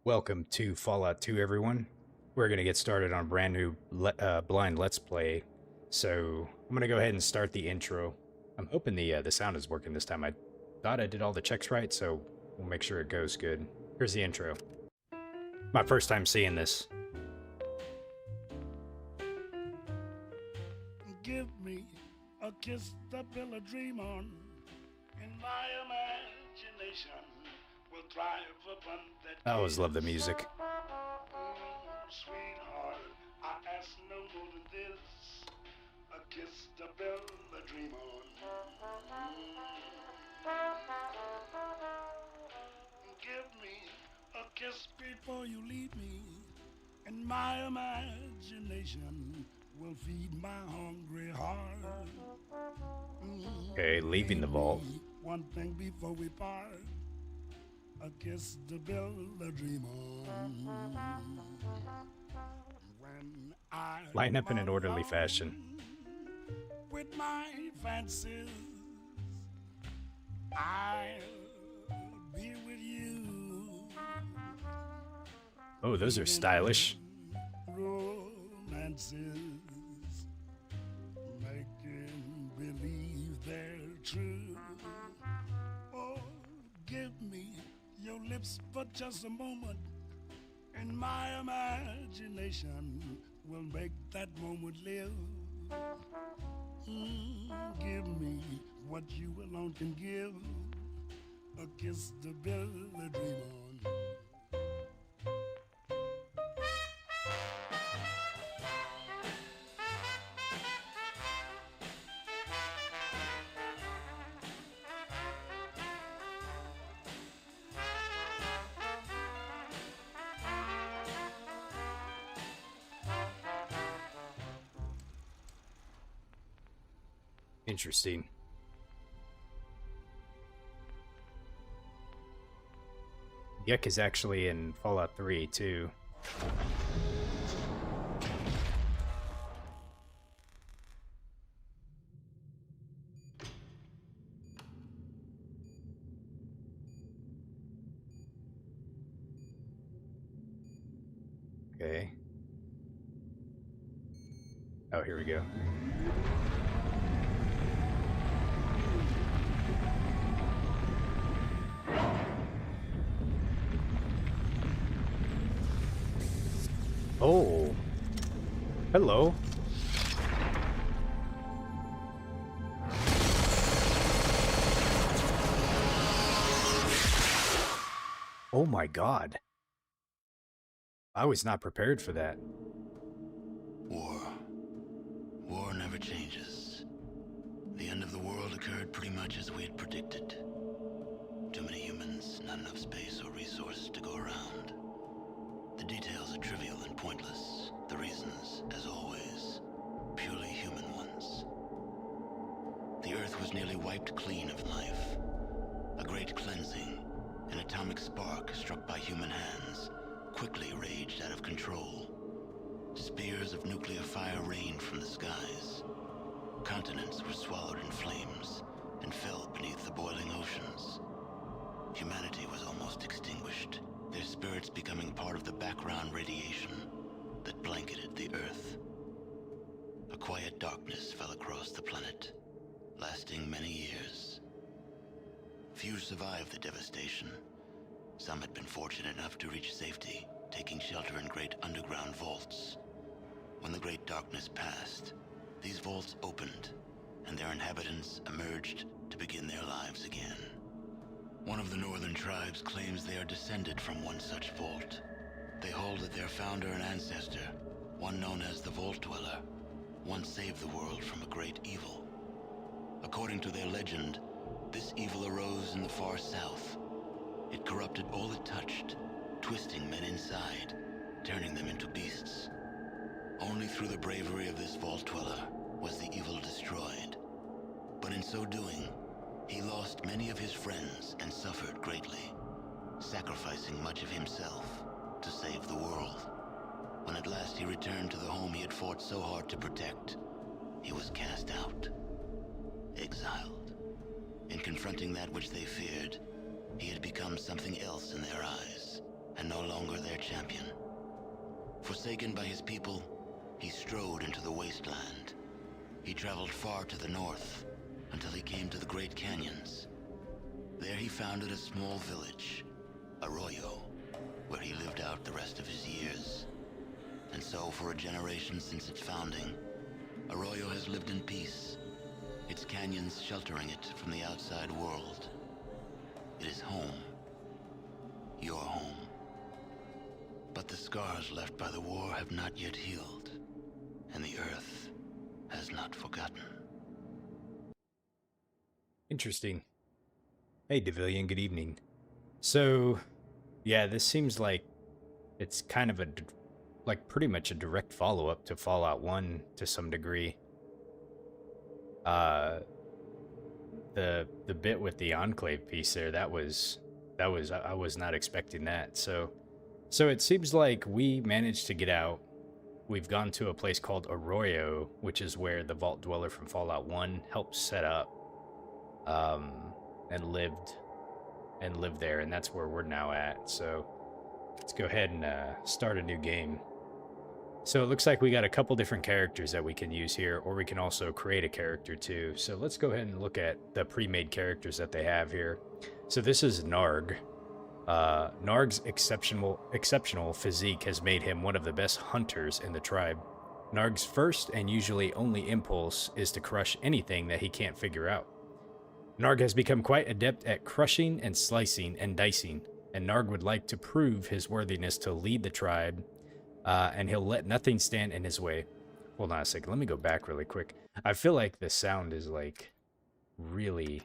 Welcome to Fallout 2, everyone. We're going to get started on a brand new blind Let's Play. So I'm going to go ahead and start the intro. I'm hoping the sound is working this time. I thought I did all the checks right, so we'll make sure it goes good. Here's the intro. My first time seeing this. Give me a kiss to build a dream on, and my imagination will thrive upon that. I always love the music. Sweetheart, I ask no more than this, a kiss to build a dream on. Give me a kiss before you leave me, and my imagination will feed my hungry heart. Okay, leaving the vault. One thing before we part, a kiss to build a dream on. When I Line up in an orderly fashion. with my fancies, I'll be with you. Oh, those are stylish. Romances, making believe they're true. Oh, give me your lips for just a moment, and my imagination will make that moment live. Give me what you alone can give, a kiss to build a dream on. Interesting. Gek is actually in Fallout 3, too. Okay. Oh, here we go. Oh. Hello. Oh my god. I was not prepared for that. War. War never changes. The end of the world occurred pretty much as we had predicted. Too many humans, not enough space or resource to go around. The details are trivial and pointless. The reasons, as always, purely human ones. The Earth was nearly wiped clean of life. A great cleansing, an atomic spark struck by human hands, quickly raged out of control. Spears of nuclear fire rained from the skies. Continents were swallowed in flames and fell beneath the boiling oceans. Humanity was almost extinguished, their spirits becoming part of the background radiation that blanketed the Earth. A quiet darkness fell across the planet, lasting many years. Few survived the devastation. Some had been fortunate enough to reach safety, taking shelter in great underground vaults. When the great darkness passed, these vaults opened, and their inhabitants emerged to begin their lives again. One of the northern tribes claims they are descended from one such vault. They hold that their founder and ancestor, one known as the Vault Dweller, once saved the world from a great evil. According to their legend, this evil arose in the far south. It corrupted all it touched, twisting men inside, turning them into beasts. Only through the bravery of this Vault Dweller was the evil destroyed. But in so doing, he lost many of his friends and suffered greatly, sacrificing much of himself to save the world. When at last he returned to the home he had fought so hard to protect, he was cast out, exiled. In confronting that which they feared, he had become something else in their eyes, and no longer their champion. Forsaken by his people, he strode into the wasteland. He traveled far to the north until he came to the Great Canyons. There he founded a small village, Arroyo, where he lived out the rest of his years. And so, for a generation since its founding, Arroyo has lived in peace, its canyons sheltering it from the outside world. It is home. Your home. But the scars left by the war have not yet healed, and the Earth has not forgotten. Interesting. Hey, Devillian, good evening. So, yeah, this seems like it's kind of like pretty much a direct follow-up to Fallout 1 to some degree. The bit with the Enclave piece there, that was I was not expecting that. So it seems like we managed to get out. We've gone to a place called Arroyo, which is where the Vault Dweller from Fallout 1 helped set up and lived there, and that's where we're now at. So let's go ahead and start a new game. So it looks like we got a couple different characters that we can use here, or we can also create a character too. So let's go ahead and look at the pre-made characters that they have here. So this is Narg. Narg's exceptional physique has made him one of the best hunters in the tribe. Narg's first and usually only impulse is to crush anything that he can't figure out. Narg has become quite adept at crushing and slicing and dicing, and Narg would like to prove his worthiness to lead the tribe, and he'll let nothing stand in his way. Hold on a second, let me go back really quick. I feel like the sound is like really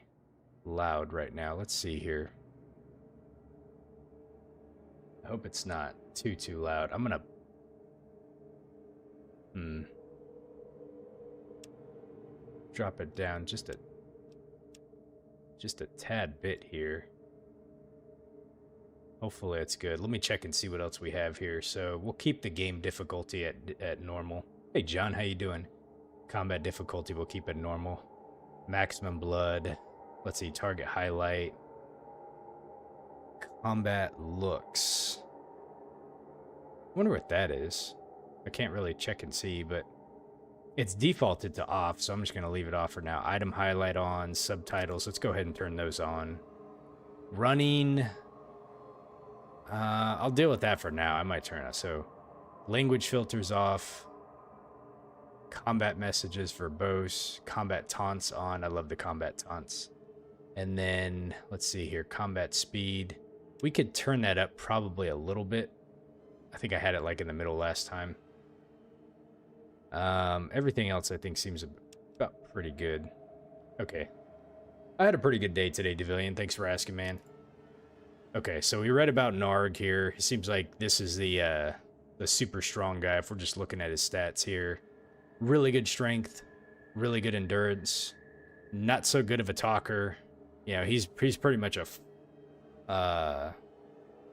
loud right now. Let's see here. I hope it's not too loud. I'm gonna drop it down just a tad bit here. Hopefully it's good. Let me check and see what else we have here. So we'll keep the game difficulty at normal. Hey John, how you doing? Combat difficulty, we'll keep it normal. Maximum blood. Let's see, target highlight. Combat looks. I wonder what that is. I can't really check and see, but it's defaulted to off, so I'm just going to leave it off for now. Item highlight on, subtitles. Let's go ahead and turn those on. Running. I'll deal with that for now. I might turn it. So, language filters off. Combat messages verbose. Combat taunts on. I love the combat taunts. And then, let's see here. Combat speed. We could turn that up probably a little bit. I think I had it like in the middle last time. Everything else I think seems about pretty good. Okay. I had a pretty good day today, Devillian. Thanks for asking, man. Okay, so we read about Narg here. He seems like this is the super strong guy if we're just looking at his stats here. Really good strength, really good endurance, not so good of a talker. You know, he's pretty much a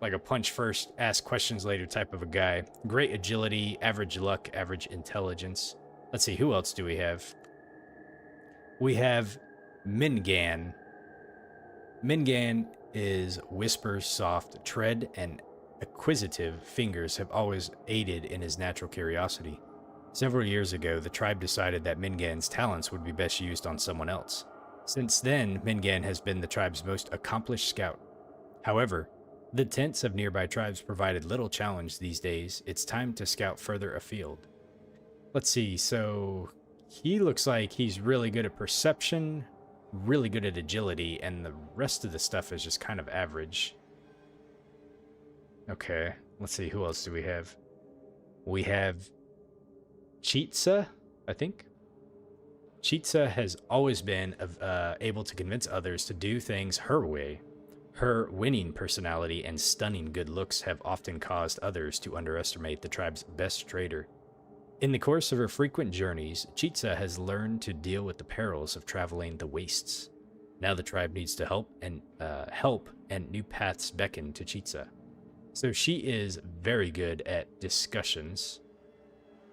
like a punch first, ask questions later type of a guy. Great agility, average luck, average intelligence. Let's see, who else do we have? We have Mingan. Mingan is whisper, soft tread, and acquisitive fingers have always aided in his natural curiosity. Several years ago, the tribe decided that Mingan's talents would be best used on someone else. Since then, Mingan has been the tribe's most accomplished scout. However, the tents of nearby tribes provided little challenge these days. It's time to scout further afield. Let's see, so he looks like he's really good at perception, really good at agility, and the rest of the stuff is just kind of average. Okay, let's see, who else do we have? We have Chitsa, I think. Chitsa has always been able to convince others to do things her way. Her winning personality and stunning good looks have often caused others to underestimate the tribe's best trader. In the course of her frequent journeys, Chitsa has learned to deal with the perils of traveling the wastes. Now the tribe needs to help, and new paths beckon to Chitsa. So she is very good at discussions.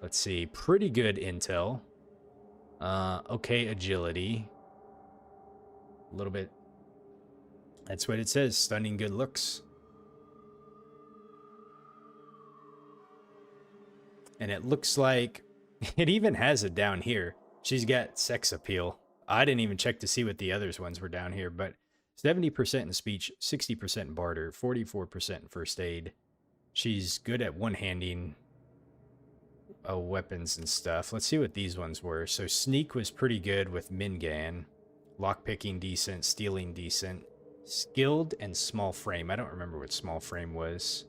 Let's see, pretty good intel. Okay, agility. A little bit. That's what it says, stunning good looks. And it looks like it even has it down here. She's got sex appeal. I didn't even check to see what the others ones were down here, but 70% in speech, 60% in barter, 44% in first aid. She's good at one-handing weapons and stuff. Let's see what these ones were. So sneak was pretty good with Mingan. Lockpicking decent, stealing decent. Skilled and small frame. I don't remember what small frame was.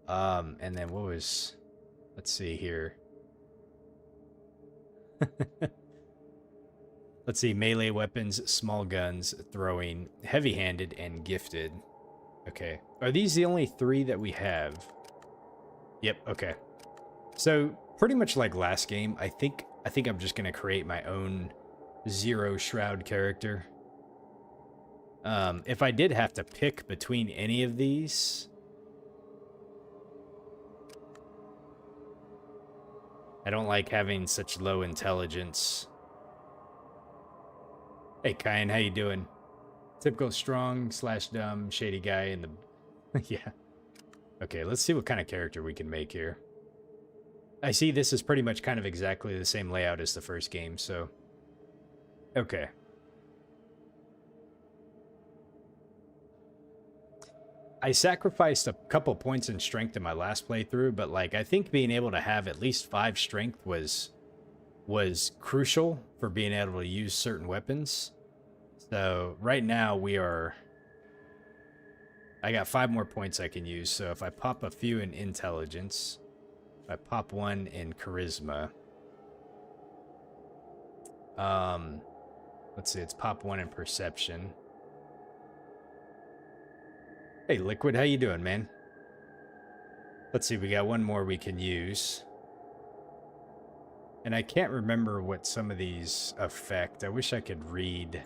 And then what was... Let's see here. Let's see. Melee weapons, small guns, throwing, heavy-handed, and gifted. Okay. Are these the only 3 that we have? Yep, okay. So, pretty much like last game, I think I'm just going to create my own Zero Shroud character. If I did have to pick between any of these... I don't like having such low intelligence. Hey, Kyan, how you doing? Typical strong / dumb shady guy in the... Yeah. Okay, let's see what kind of character we can make here. I see this is pretty much kind of exactly the same layout as the first game, so... Okay. I sacrificed a couple points in strength in my last playthrough, but like I think being able to have at least 5 strength was crucial for being able to use certain weapons. So right now I got 5 more points I can use. So if I pop a few in intelligence, if I pop 1 in charisma, let's see, it's pop 1 in perception. Hey, Liquid, how you doing, man? Let's see, we got 1 more we can use. And I can't remember what some of these affect. I wish I could read,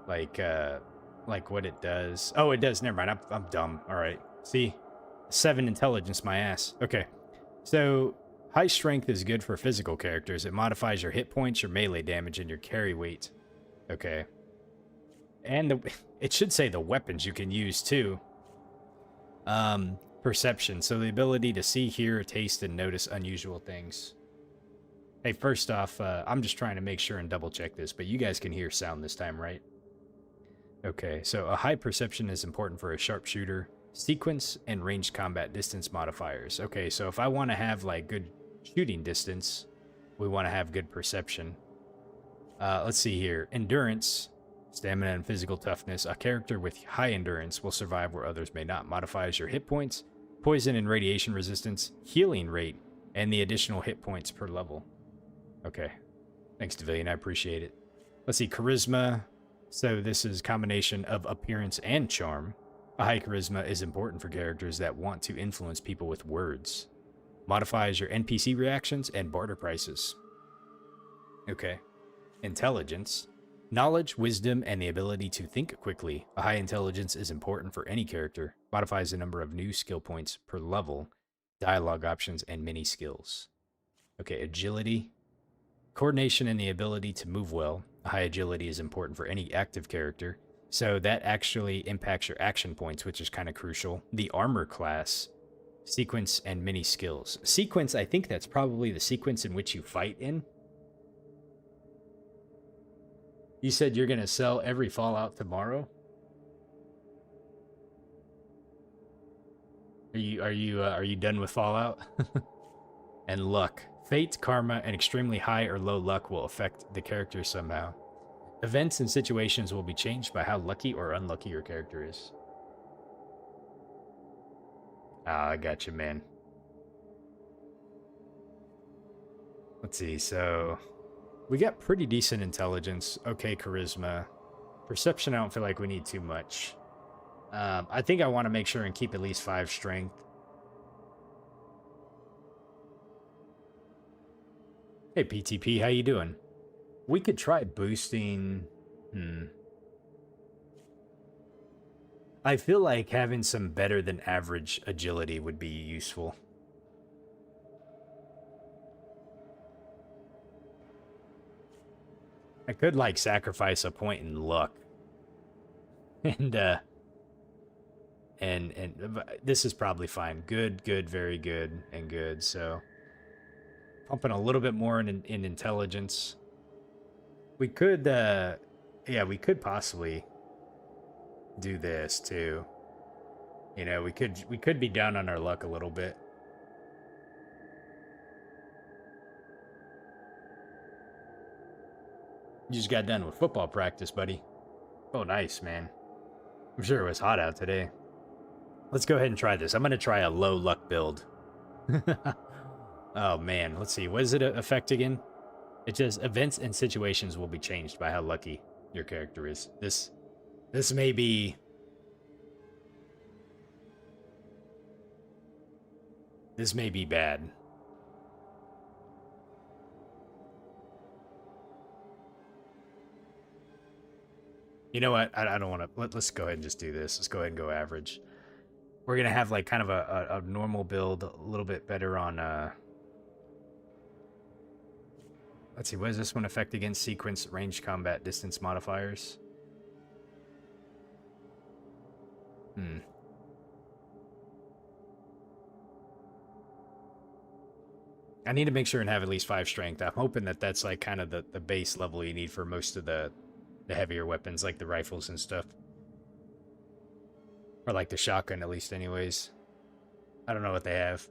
like what it does. Oh, it does. Never mind. I'm dumb. All right. See, 7 intelligence, my ass. Okay. So high strength is good for physical characters. It modifies your hit points, your melee damage, and your carry weight. Okay. And it should say the weapons you can use too. Perception. So the ability to see, hear, taste, and notice unusual things. Hey, first off, I'm just trying to make sure and double check this, but you guys can hear sound this time, right? Okay, so a high perception is important for a sharpshooter. Sequence and ranged combat distance modifiers. Okay, so if I want to have like good shooting distance, we want to have good perception. Let's see here. Endurance. Stamina and physical toughness. A character with high endurance will survive where others may not. Modifies your hit points, poison and radiation resistance, healing rate, and the additional hit points per level. Okay. Thanks, Devillion. I appreciate it. Let's see. Charisma. So this is a combination of appearance and charm. A high charisma is important for characters that want to influence people with words. Modifies your NPC reactions and barter prices. Okay. Intelligence. Knowledge, wisdom, and the ability to think quickly. A high intelligence is important for any character. Modifies the number of new skill points per level, dialogue options, and mini skills. Okay, agility. Coordination and the ability to move well. A high agility is important for any active character. So that actually impacts your action points, which is kind of crucial. The armor class. Sequence and mini skills. Sequence, I think that's probably the sequence in which you fight in. You said you're going to sell every Fallout tomorrow? Are you done with Fallout? And luck. Fate, karma, and extremely high or low luck will affect the character somehow. Events and situations will be changed by how lucky or unlucky your character is. Ah, I got you, man. Let's see, so... we got pretty decent intelligence. Okay, charisma. Perception, I don't feel like we need too much. I think I want to make sure and keep at least 5 strength. Hey, PTP, how you doing? We could try boosting... I feel like having some better than average agility would be useful. I could, like, sacrifice a point in luck. And And this is probably fine. Good, good, very good, and good. So pumping a little bit more in intelligence. We could, yeah, we could possibly do this too. You know, we could be down on our luck a little bit. You just got done with football practice, buddy. Oh, nice, man. I'm sure it was hot out today. Let's go ahead and try this. I'm going to try a low luck build. Oh, man. Let's see. What does it affect again? It says events and situations will be changed by how lucky your character is. This may be... This may be bad. You know what? I don't want to... Let's go ahead and just do this. Let's go ahead and go average. We're going to have like kind of a normal build, a little bit better on... Let's see, what does this one affect against? Sequence, range combat, distance modifiers? I need to make sure and have at least 5 strength. I'm hoping that that's like kind of the base level you need for most of the heavier weapons, like the rifles and stuff. Or like the shotgun, at least anyways. I don't know what they have.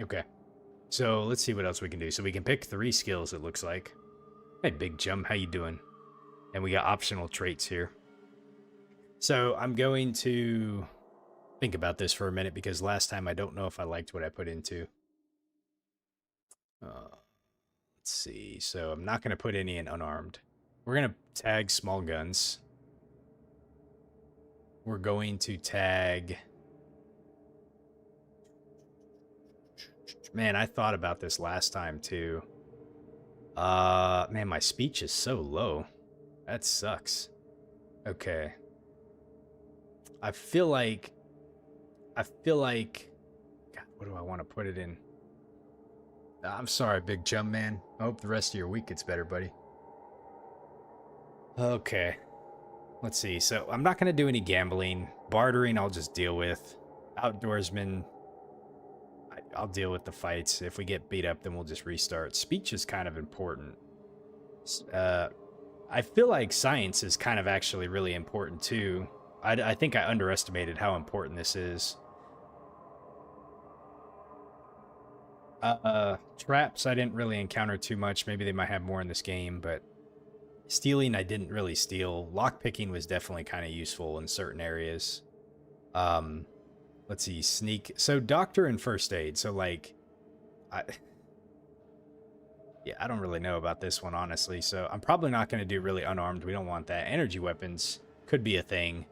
Okay. So let's see what else we can do. So we can pick 3 skills, it looks like. Hey, Big Jum, how you doing? And we got optional traits here. So I'm going to think about this for a minute, because last time I don't know if I liked what I put into. Let's see. So I'm not going to put any in unarmed. We're going to tag small guns. We're going to tag... Man, I thought about this last time too. Man, my speech is so low. That sucks. Okay. I feel like... God, what do I want to put it in? I'm sorry, Big Jump Man. I hope the rest of your week gets better, buddy. Okay. Let's see. So I'm not going to do any gambling. Bartering, I'll just deal with. Outdoorsman, I'll deal with the fights. If we get beat up, then we'll just restart. Speech is kind of important. I feel like science is kind of actually really important too. I think I underestimated how important this is. Traps I didn't really encounter too much. Maybe they might have more in this game, but stealing I didn't really steal. Lockpicking was definitely kind of useful in certain areas. Let's see, sneak. So doctor and first aid. So like, I don't really know about this one, honestly. So I'm probably not going to do really unarmed. We don't want that. Energy weapons could be a thing.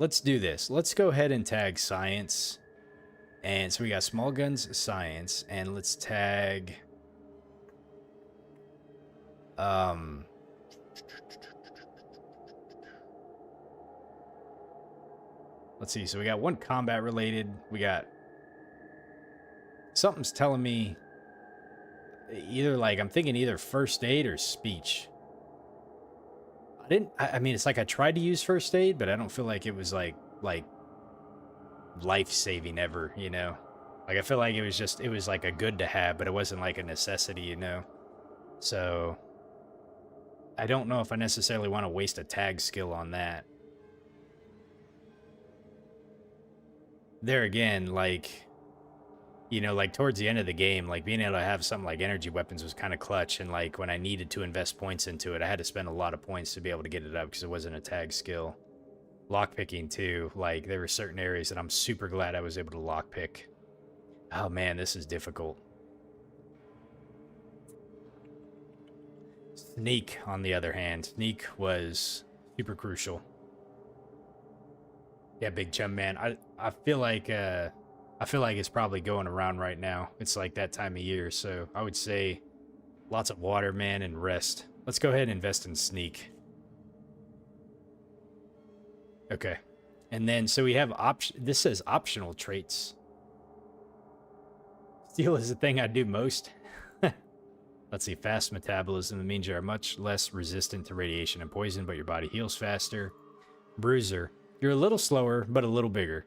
Let's do this. Let's go ahead and tag science. And so we got small guns, science, and let's tag... Let's see. So we got 1 combat related. We got... Something's telling me... Either like, I'm thinking either first aid or speech. I mean, it's like I tried to use first aid, but I don't feel like it was like life-saving ever, you know? Like, I feel like it was like a good to have, but it wasn't like a necessity, you know? So, I don't know if I necessarily want to waste a tag skill on that. There again, like, you know, like towards the end of the game, like being able to have something like energy weapons was kind of clutch. And like when I needed to invest points into it, I had to spend a lot of points to be able to get it up because it wasn't a tag skill. Lockpicking too, like there were certain areas that I'm super glad I was able to lockpick. Oh man, this is difficult. Sneak, on the other hand, sneak was super crucial. Yeah, Big Chum Man, I feel like it's probably going around right now. It's like that time of year, so I would say lots of water, man, and rest. Let's go ahead and invest in sneak. Okay. And then, so we have this says optional traits. Steal is the thing I do most. Let's see, fast metabolism. That means you are much less resistant to radiation and poison, but your body heals faster. Bruiser. You're a little slower, but a little bigger.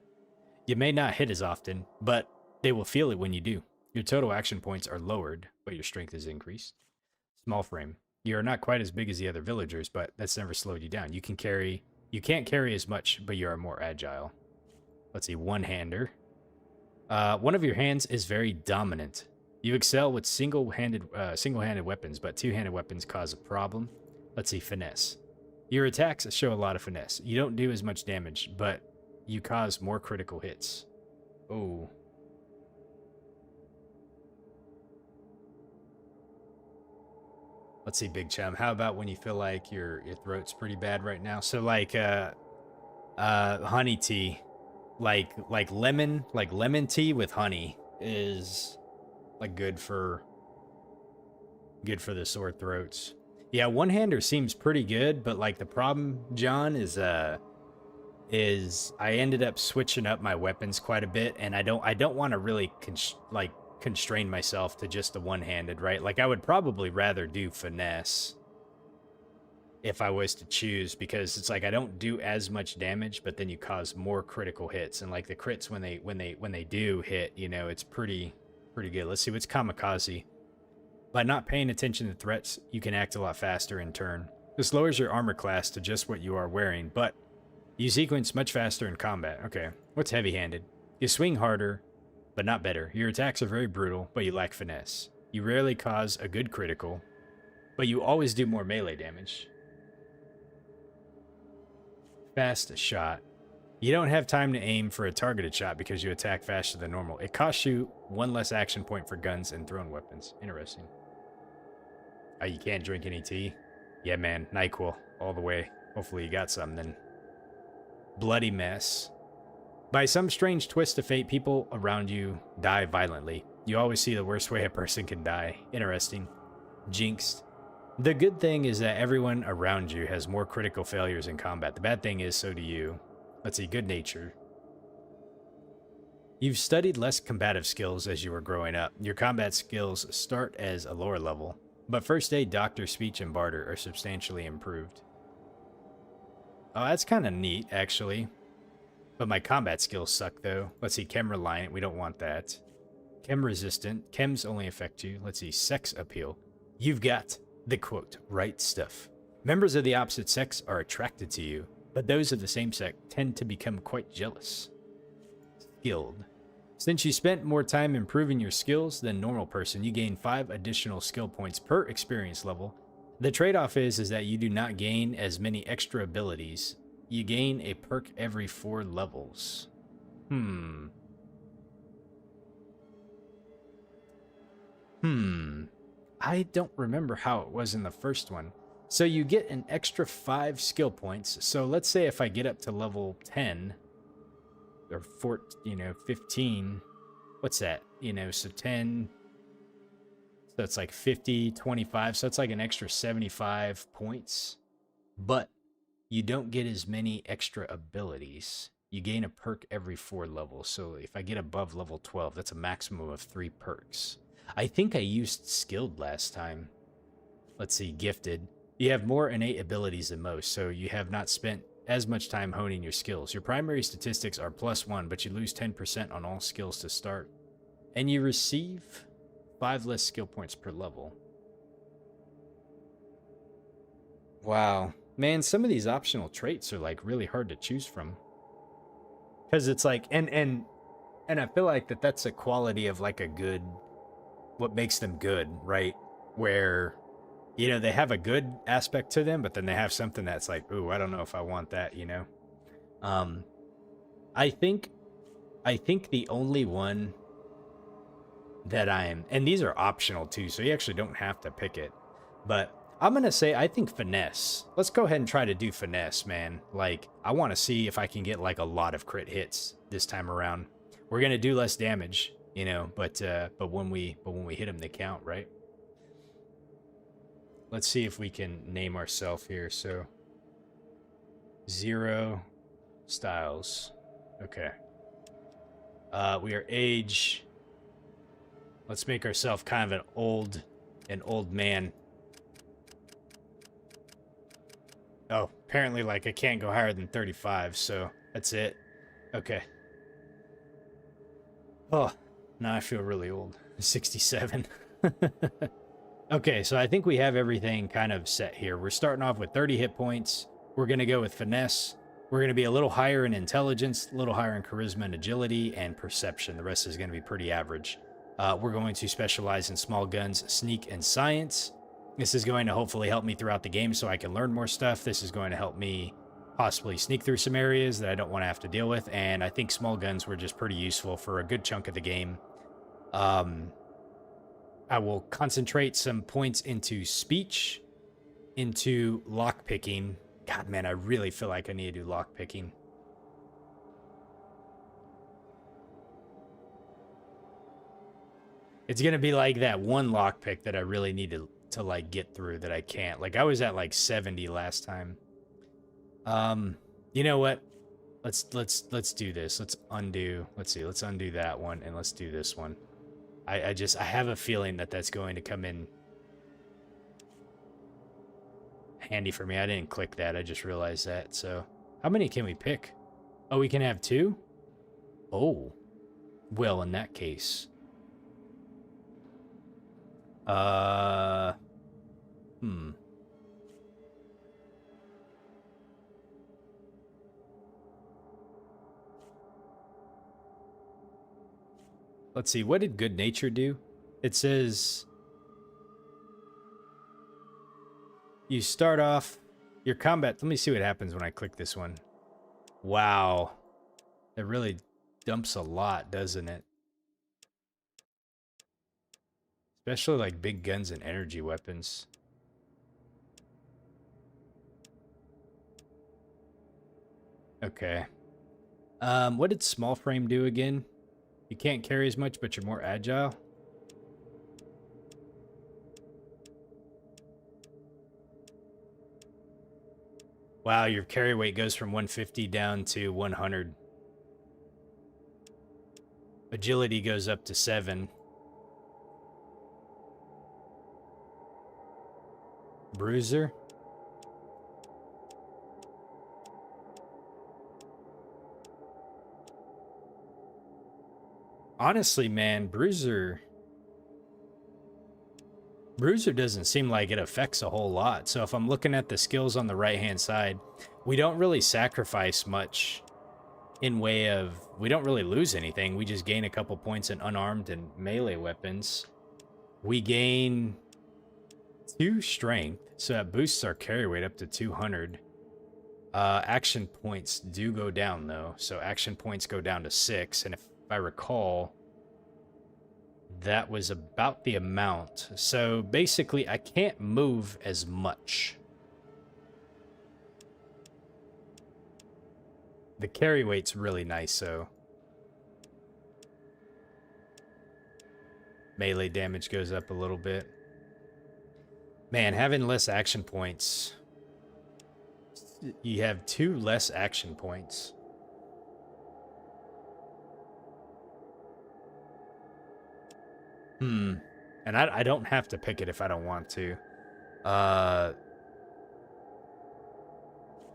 You may not hit as often, but they will feel it when you do. Your total action points are lowered, but your strength is increased. Small frame. You are not quite as big as the other villagers, but that's never slowed you down. You can't carry as much, but you are more agile. Let's see, one-hander. One of your hands is very dominant. You excel with single-handed weapons, but two-handed weapons cause a problem. Let's see, finesse. Your attacks show a lot of finesse. You don't do as much damage, but you cause more critical hits. Oh. Let's see, Big Chum. How about when you feel like your throat's pretty bad right now? So like honey tea, like lemon tea with honey is like good for the sore throats. Yeah, one-hander seems pretty good, but like the problem, John, is I ended up switching up my weapons quite a bit, and I don't want to really constrain myself to just the one-handed, right? Like I would probably rather do finesse if I was to choose, because it's like I don't do as much damage, but then you cause more critical hits, and like the crits when they do hit, you know, it's pretty good. Let's see, what's kamikaze. By not paying attention to threats, you can act a lot faster in turn. This lowers your armor class to just what you are wearing, but you sequence much faster in combat. Okay, what's heavy-handed? You swing harder, but not better. Your attacks are very brutal, but you lack finesse. You rarely cause a good critical, but you always do more melee damage. Fast shot. You don't have time to aim for a targeted shot because you attack faster than normal. It costs you one less action point for guns and thrown weapons. Interesting. Oh, you can't drink any tea? Yeah, man. NyQuil all the way. Hopefully you got some then. Bloody mess. By some strange twist of fate, people around you die violently. You always see the worst way a person can die. Interesting. Jinxed. The good thing is that everyone around you has more critical failures in combat. The bad thing is, so do you. Let's see, good nature. You've studied less combative skills as you were growing up. Your combat skills start as a lower level, but first aid, doctor, speech, and barter are substantially improved. Oh, that's kind of neat, actually. But my combat skills suck, though. Let's see, chem reliant, we don't want that. Chem resistant, chems only affect you. Let's see, sex appeal. You've got the, quote, right stuff. Members of the opposite sex are attracted to you, but those of the same sex tend to become quite jealous. Skilled. Since you spent more time improving your skills than normal person, you gain 5 additional skill points per experience level. The trade-off is that you do not gain as many extra abilities. You gain a perk every 4 levels. I don't remember how it was in the first one. So you get an extra 5 skill points. So let's say if I get up to level 10 or 14, 15, what's that? So 10, so it's like 50, 25. So it's like an extra 75 points, but you don't get as many extra abilities. You gain a perk every 4 levels. So if I get above level 12, that's a maximum of 3 perks. I think I used skilled last time. Let's see, gifted. You have more innate abilities than most, so you have not spent as much time honing your skills. Your primary statistics are +1, but you lose 10% on all skills to start. And you receive 5 less skill points per level. Wow. Man, some of these optional traits are like really hard to choose from. Because it's like, and I feel like that's a quality of like a good, what makes them good, right? Where, they have a good aspect to them, but then they have something that's like, ooh, I don't know if I want that, I think the only one that and these are optional too, so you actually don't have to pick it, but I'm going to say, I think finesse. Let's go ahead and try to do finesse, man. Like, I want to see if I can get like a lot of crit hits this time around. We're going to do less damage, but when we hit them, they count, right? Let's see if we can name ourselves here. So, Zero Styles. Okay. We are age. Let's make ourselves kind of an an old man. Oh, apparently, like, I can't go higher than 35, so that's it. Okay. Oh, now I feel really old. 67. Okay, so I think we have everything kind of set here. We're starting off with 30 hit points. We're going to go with finesse. We're going to be a little higher in intelligence, a little higher in charisma and agility, and perception. The rest is going to be pretty average. We're going to specialize in small guns, sneak, and science. This is going to hopefully help me throughout the game so I can learn more stuff. This is going to help me possibly sneak through some areas that I don't want to have to deal with. And I think small guns were just pretty useful for a good chunk of the game. I will concentrate some points into speech, into lockpicking. God, man, I really feel like I need to do lockpicking. It's going to be like that one lockpick that I really need to like get through that I can't. Like I was at like 70 last time. You know what? Let's do this. Let's undo. Let's see. Let's undo that one and let's do this one. I have a feeling that that's going to come in handy for me. I didn't click that. I just realized that. So how many can we pick? Oh, we can have 2? Oh, well, in that case. Let's see, what did Good Nature do? It says you start off your combat. Let me see what happens when I click this one. Wow. It really dumps a lot, doesn't it? Especially like big guns and energy weapons. Okay. What did small frame do again? You can't carry as much, but you're more agile. Wow, your carry weight goes from 150 down to 100. Agility goes up to 7. Bruiser. Honestly, man, Bruiser doesn't seem like it affects a whole lot. So if I'm looking at the skills on the right-hand side, we don't really sacrifice much in way of... We don't really lose anything. We just gain a couple points in unarmed and melee weapons. We gain 2 strength, so that boosts our carry weight up to 200. Action points do go down, though. So action points go down to 6, and if I recall, that was about the amount. So basically, I can't move as much. The carry weight's really nice, so melee damage goes up a little bit. Man, having less action points. You have 2 less action points. And I don't have to pick it if I don't want to.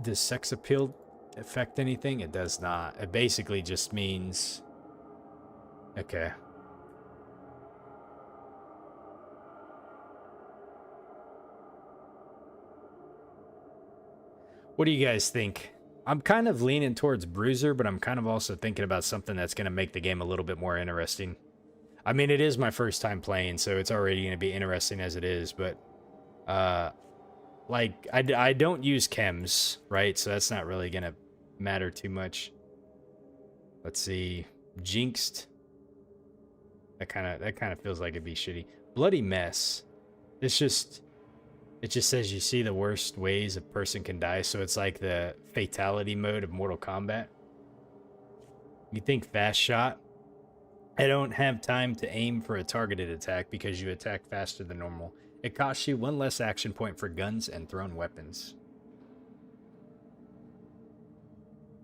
Does sex appeal affect anything? It does not. It basically just means... Okay. What do you guys think? I'm kind of leaning towards Bruiser, but I'm kind of also thinking about something that's going to make the game a little bit more interesting. I mean, it is my first time playing, so it's already going to be interesting as it is, but, like, I don't use chems, right? So that's not really going to matter too much. Let's see. Jinxed. That kind of feels like it'd be shitty. Bloody Mess. It just says you see the worst ways a person can die, so it's like the fatality mode of Mortal Kombat. You think Fast Shot? I don't have time to aim for a targeted attack because you attack faster than normal. It costs you 1 less action point for guns and thrown weapons.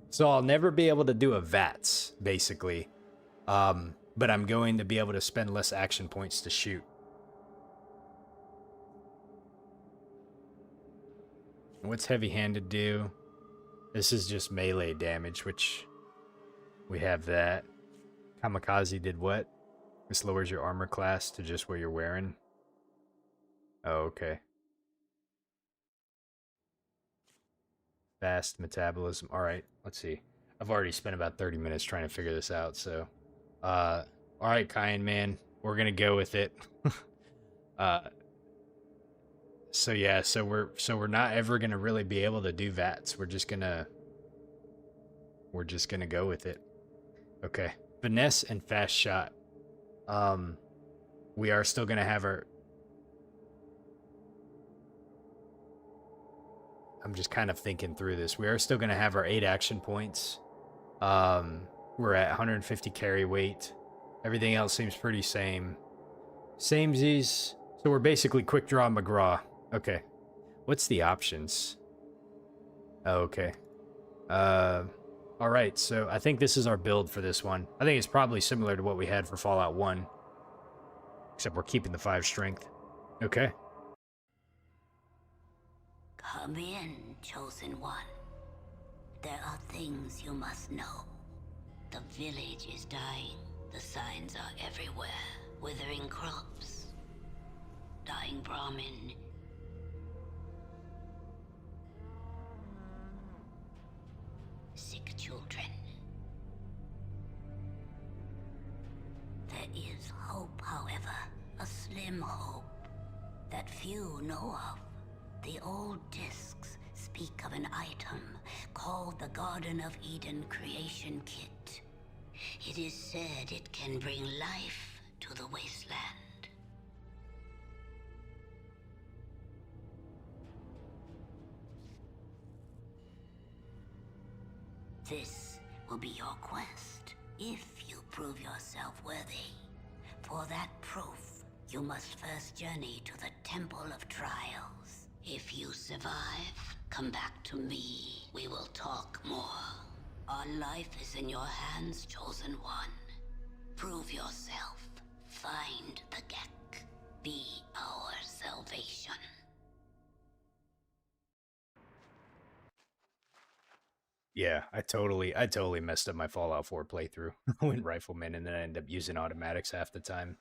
So I'll never be able to do a VATS, basically. But I'm going to be able to spend less action points to shoot. What's heavy-handed do? This is just melee damage, which we have that. Kamikaze did what? This lowers your armor class to just what you're wearing. Oh, okay. Fast metabolism. All right, let's see. I've already spent about 30 minutes trying to figure this out, so all right, Kyan man, we're going to go with it. So yeah, so we're not ever going to really be able to do VATS. We're just going to go with it. Okay. Finesse and fast shot. We are still going to have our... I'm just kind of thinking through this. We are still going to have our 8 action points. We're at 150 carry weight. Everything else seems pretty samesies. So we're basically quick draw McGraw. Okay. What's the options? Oh, okay. All right, so I think this is our build for this one. I think it's probably similar to what we had for Fallout 1. Except we're keeping the 5 strength. Okay. Come in, Chosen One. There are things you must know. The village is dying. The signs are everywhere. Withering crops. Dying Brahmin. Sick children. There is hope, however. A slim hope that few know of. The old discs speak of an item called the Garden of Eden Creation Kit. It is said it can bring life to the wasteland. This will be your quest, if you prove yourself worthy. For that proof, you must first journey to the Temple of Trials. If you survive, come back to me. We will talk more. Our life is in your hands, Chosen One. Prove yourself. Find the Gek. Be our salvation. Yeah, I totally messed up my Fallout 4 playthrough. I went Rifleman and then I ended up using automatics half the time.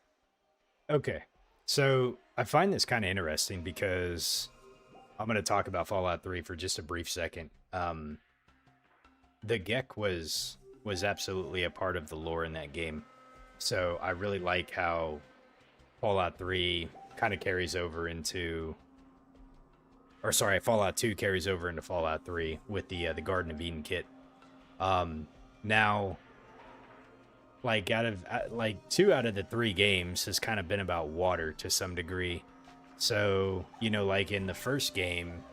Okay, so I find this kind of interesting because I'm going to talk about Fallout 3 for just a brief second. The Gek was absolutely a part of the lore in that game. So I really like how Fallout 3 kind of carries over into... Or sorry, Fallout 2 carries over into Fallout 3 with the Garden of Eden kit. Now, like 2 out of the 3 games has kind of been about water to some degree. So, you know, like in the first game,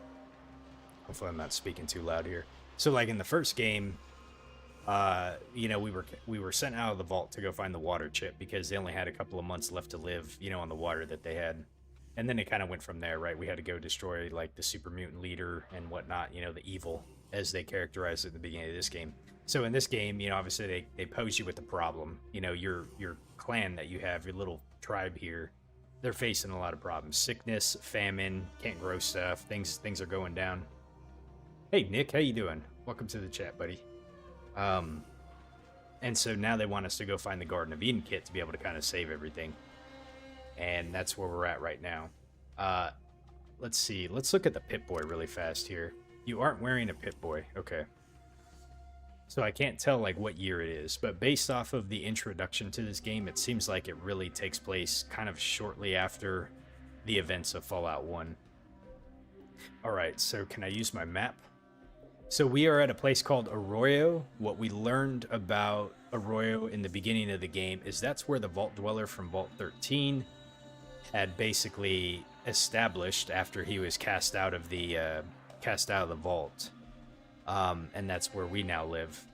hopefully I'm not speaking too loud here. So like in the first game, you know, we were sent out of the vault to go find the water chip because they only had a couple of months left to live, you know, on the water that they had. And then it kind of went from there, right? We had to go destroy, like, the super mutant leader and whatnot, you know, the evil, as they characterized it at the beginning of this game. So in this game, you know, obviously they pose you with the problem. You know, your clan that you have, your little tribe here, they're facing a lot of problems. Sickness, famine, can't grow stuff, things are going down. Hey, Nick, how you doing? Welcome to the chat, buddy. And so now they want us to go find the Garden of Eden kit to be able to kind of save everything. And that's where we're at right now. Let's see. Let's look at the Pip-Boy really fast here. You aren't wearing a Pip-Boy. Okay. So I can't tell, like, what year it is. But based off of the introduction to this game, it seems like it really takes place kind of shortly after the events of Fallout 1. Alright, so can I use my map? So we are at a place called Arroyo. What we learned about Arroyo in the beginning of the game is that's where the Vault Dweller from Vault 13 had basically established after he was cast out of the vault, and that's where we now live.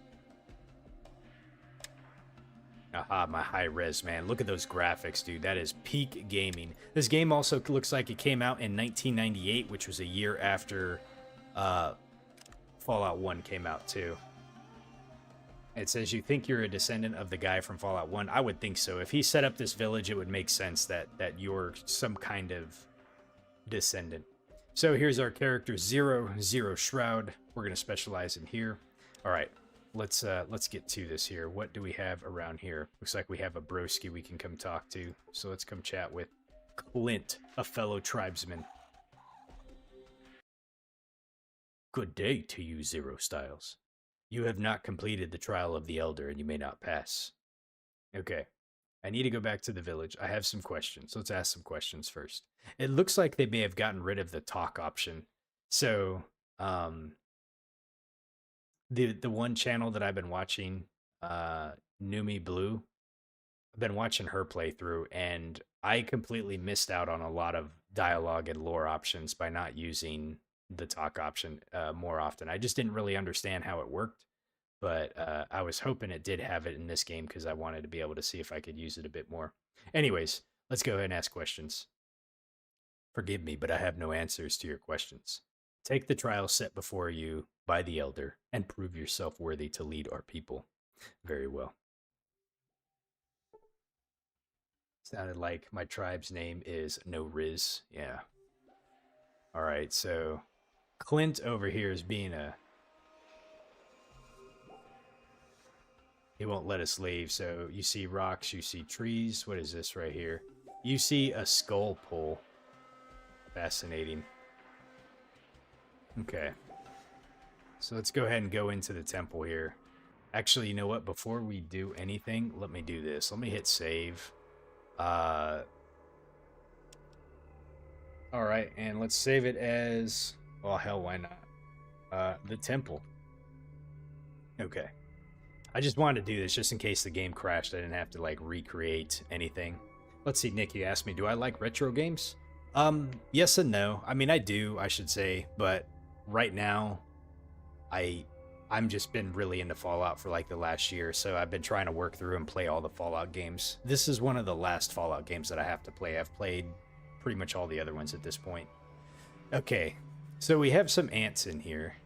Aha, my high res, man! Look at those graphics, dude. That is peak gaming. This game also looks like it came out in 1998, which was a year after Fallout 1 came out too. It says you think you're a descendant of the guy from Fallout 1. I would think so. If he set up this village, it would make sense that you're some kind of descendant. So here's our character Zero Shroud. We're gonna specialize in here. All right, let's get to this here. What do we have around here? Looks like we have a broski we can come talk to. So let's come chat with Clint, a fellow tribesman. Good day to you, Zero Styles. You have not completed the trial of the Elder, and you may not pass. Okay. I need to go back to the village. I have some questions. Let's ask some questions first. It looks like they may have gotten rid of the talk option. So, the one channel that I've been watching, Numi Blue, I've been watching her playthrough, and I completely missed out on a lot of dialogue and lore options by not using the talk option more often. I just didn't really understand how it worked. But I was hoping it did have it in this game because I wanted to be able to see if I could use it a bit more. Anyways, let's go ahead and ask questions. Forgive me, but I have no answers to your questions. Take the trial set before you by the Elder and prove yourself worthy to lead our people. Very well. Sounded like my tribe's name is No Riz. Yeah. All right, so Clint over here is being a... He won't let us leave, so you see rocks, you see trees. What is this right here? You see a skull pull. Fascinating. Okay. So let's go ahead and go into the temple here. Actually, you know what? Before we do anything, let me do this. Let me hit save. Alright, and let's save it as... Well, hell, why not? The temple. Okay. I just wanted to do this just in case the game crashed. I didn't have to, like, recreate anything. Let's see, Nick, you asked me, do I like retro games? Yes and no. I mean, I do, I should say, but right now, I'm just been really into Fallout for, like, the last year, so I've been trying to work through and play all the Fallout games. This is one of the last Fallout games that I have to play. I've played pretty much all the other ones at this point. Okay, so we have some ants in here.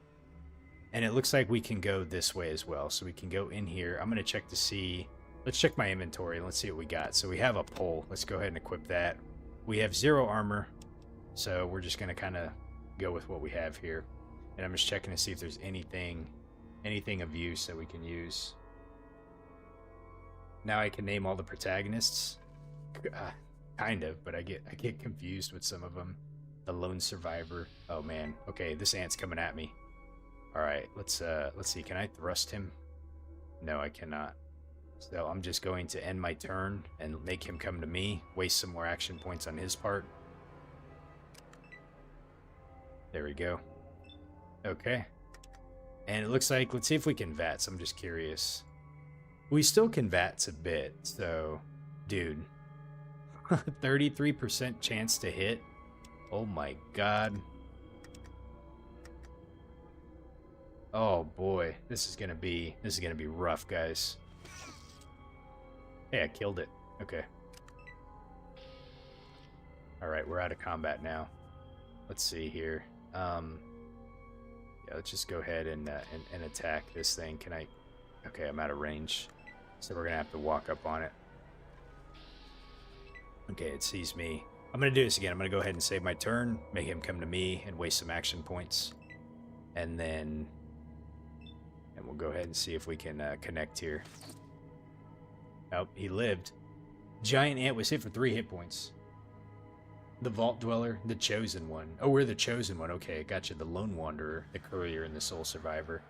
And it looks like we can go this way as well. So we can go in here. I'm going to check to see. Let's check my inventory and let's see what we got. So we have a pole. Let's go ahead and equip that. We have 0 armor. So we're just going to kind of go with what we have here. And I'm just checking to see if there's anything of use that we can use. Now I can name all the protagonists. Kind of, but I get confused with some of them. The lone survivor. Oh man. Okay, this ant's coming at me. All right, let's see. Can I thrust him? No, I cannot. So I'm just going to end my turn and make him come to me. Waste some more action points on his part. There we go. Okay. And it looks like, let's see if we can VATS. I'm just curious. We still can VATS a bit, so... Dude. 33% chance to hit? Oh my god. Oh boy, this is gonna be rough, guys. Hey, I killed it. Okay. Alright, we're out of combat now. Let's see here. Yeah, let's just go ahead and attack this thing. Can I... Okay, I'm out of range. So we're gonna have to walk up on it. Okay, it sees me. I'm gonna do this again. I'm gonna go ahead and save my turn, make him come to me, and waste some action points. And then... And we'll go ahead and see if we can connect here. Oh, he lived. Giant ant was hit for 3 hit points. The Vault Dweller, the Chosen One. Oh, we're the Chosen One. Okay, gotcha. The Lone Wanderer, the Courier, and the Sole Survivor.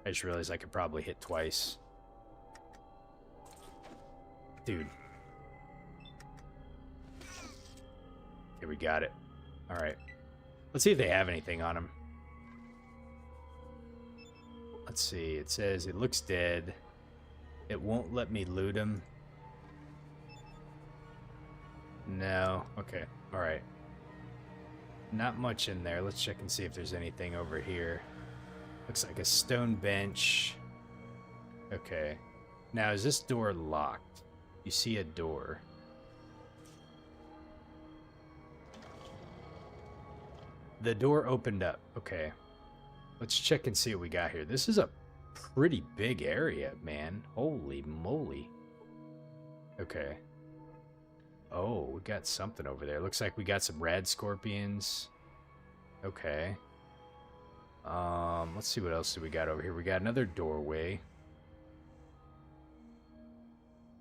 I just realized I could probably hit twice. Dude. Okay, we got it. Alright. Let's see if they have anything on him. Let's see. It says it looks dead. It won't let me loot him. No. Okay. Alright. Not much in there. Let's check and see if there's anything over here. Looks like a stone bench. Okay. Now, is this door locked? You see a door. The door opened up. Okay. Let's check and see what we got here. This is a pretty big area, man. Holy moly. Okay. Oh, we got something over there. Looks like we got some rad scorpions. Okay. Let's see what else do we got over here. We got another doorway.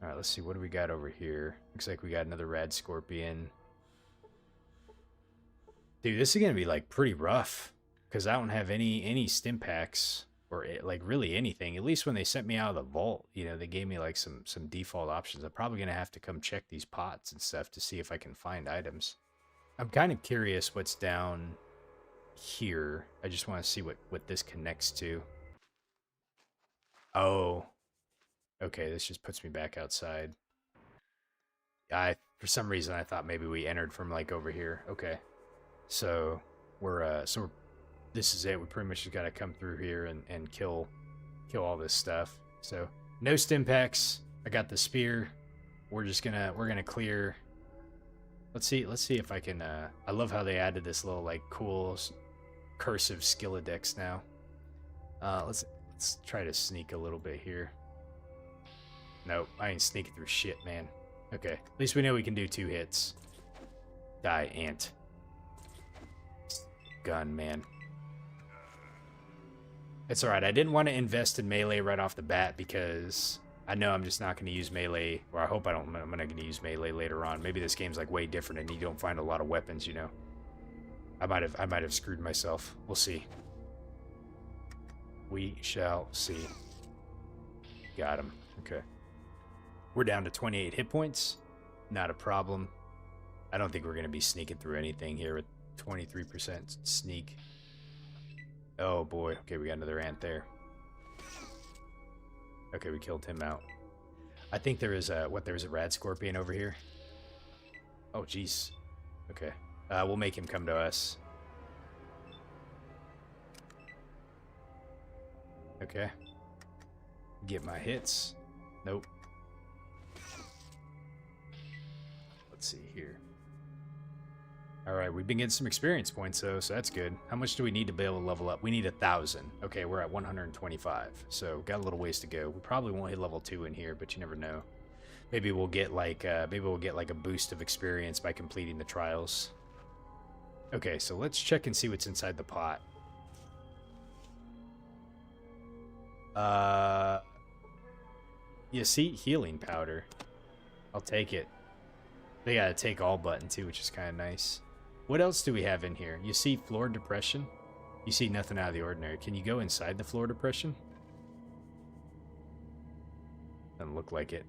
All right, let's see. What do we got over here? Looks like we got another rad scorpion. Dude, this is gonna be like pretty rough because I don't have any stim packs or like really anything. At least when they sent me out of the vault, you know, they gave me like some default options. I'm probably gonna have to come check these pots and stuff to see if I can find items. I'm kind of curious what's down here. I just want to see what this connects to. Oh, okay. This just puts me back outside. For some reason I thought maybe we entered from like over here. Okay. So this is it. We pretty much just got to come through here and kill all this stuff. So no stim packs. I got the spear. We're gonna clear. Let's see if I can. I love how they added this little like cool cursive Skilledex now. Let's try to sneak a little bit here. Nope, I ain't sneaking through shit, man. Okay, at least we know we can do 2 hits. Die, ant. Gun, man. It's alright. I didn't want to invest in melee right off the bat because I know I'm just not going to use melee, or I hope I'm not going to use melee later on. Maybe this game's like way different and you don't find a lot of weapons, you know. I might have screwed myself. We'll see. We shall see. Got him. Okay. We're down to 28 hit points. Not a problem. I don't think we're going to be sneaking through anything here with 23% sneak. Oh boy. Okay, we got another ant there. Okay, we killed him out. I think there is a rad scorpion over here. Oh jeez. Okay. We'll make him come to us. Okay. Get my hits. Nope. Let's see here. Alright, we've been getting some experience points though, so that's good. How much do we need to be able to level up? We need 1,000. Okay, we're at 125. So got a little ways to go. We probably won't hit level 2 in here, but you never know. Maybe we'll get like a boost of experience by completing the trials. Okay, so let's check and see what's inside the pot. You see, healing powder. I'll take it. They got a take all button too, which is kind of nice. What else do we have in here? You see floor depression? You see nothing out of the ordinary. Can you go inside the floor depression? Doesn't look like it.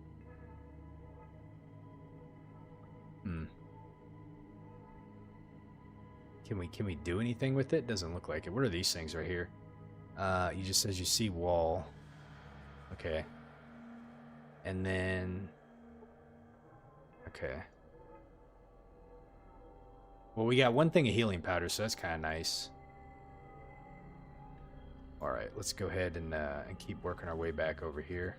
Can we do anything with it? Doesn't look like it. What are these things right here? You just says you see wall. Okay. And then okay. Well, we got one thing of healing powder, so that's kind of nice. All right, let's go ahead and keep working our way back over here.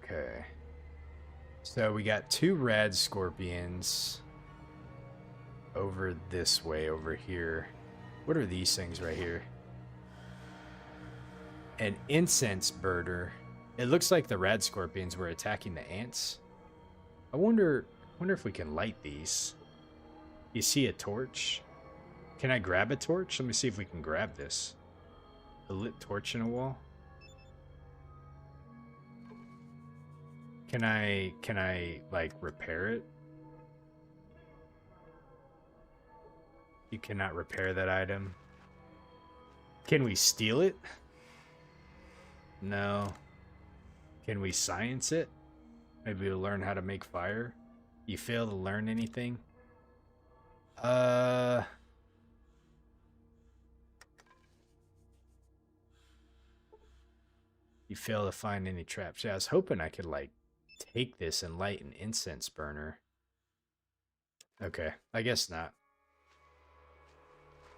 Okay. So we got 2 rad scorpions over this way over here. What are these things right here? An incense birder. It looks like the rad scorpions were attacking the ants. I wonder if we can light these. You see a torch? Can I grab a torch? Let me see if we can grab this. A lit torch in a wall? Can I like repair it? You cannot repair that item. Can we steal it? No. Can we science it? Maybe we'll learn how to make fire. You fail to learn anything? You fail to find any traps. Yeah, I was hoping I could like take this and light an incense burner. Okay, I guess not.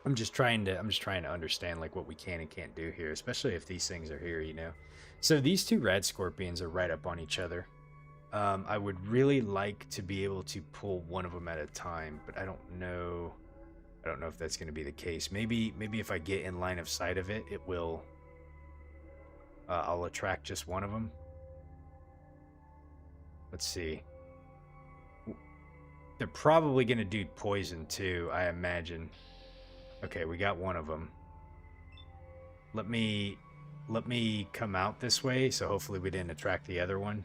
I'm just trying to understand like what we can and can't do here, especially if these things are here, you know. So these 2 rad scorpions are right up on each other. I would really like to be able to pull one of them at a time, but I don't know if that's going to be the case. Maybe if I get in line of sight of it, it will I'll attract just one of them. Let's see. They're probably going to do poison too, I imagine. Okay, we got one of them. Let me come out this way, so hopefully we didn't attract the other one.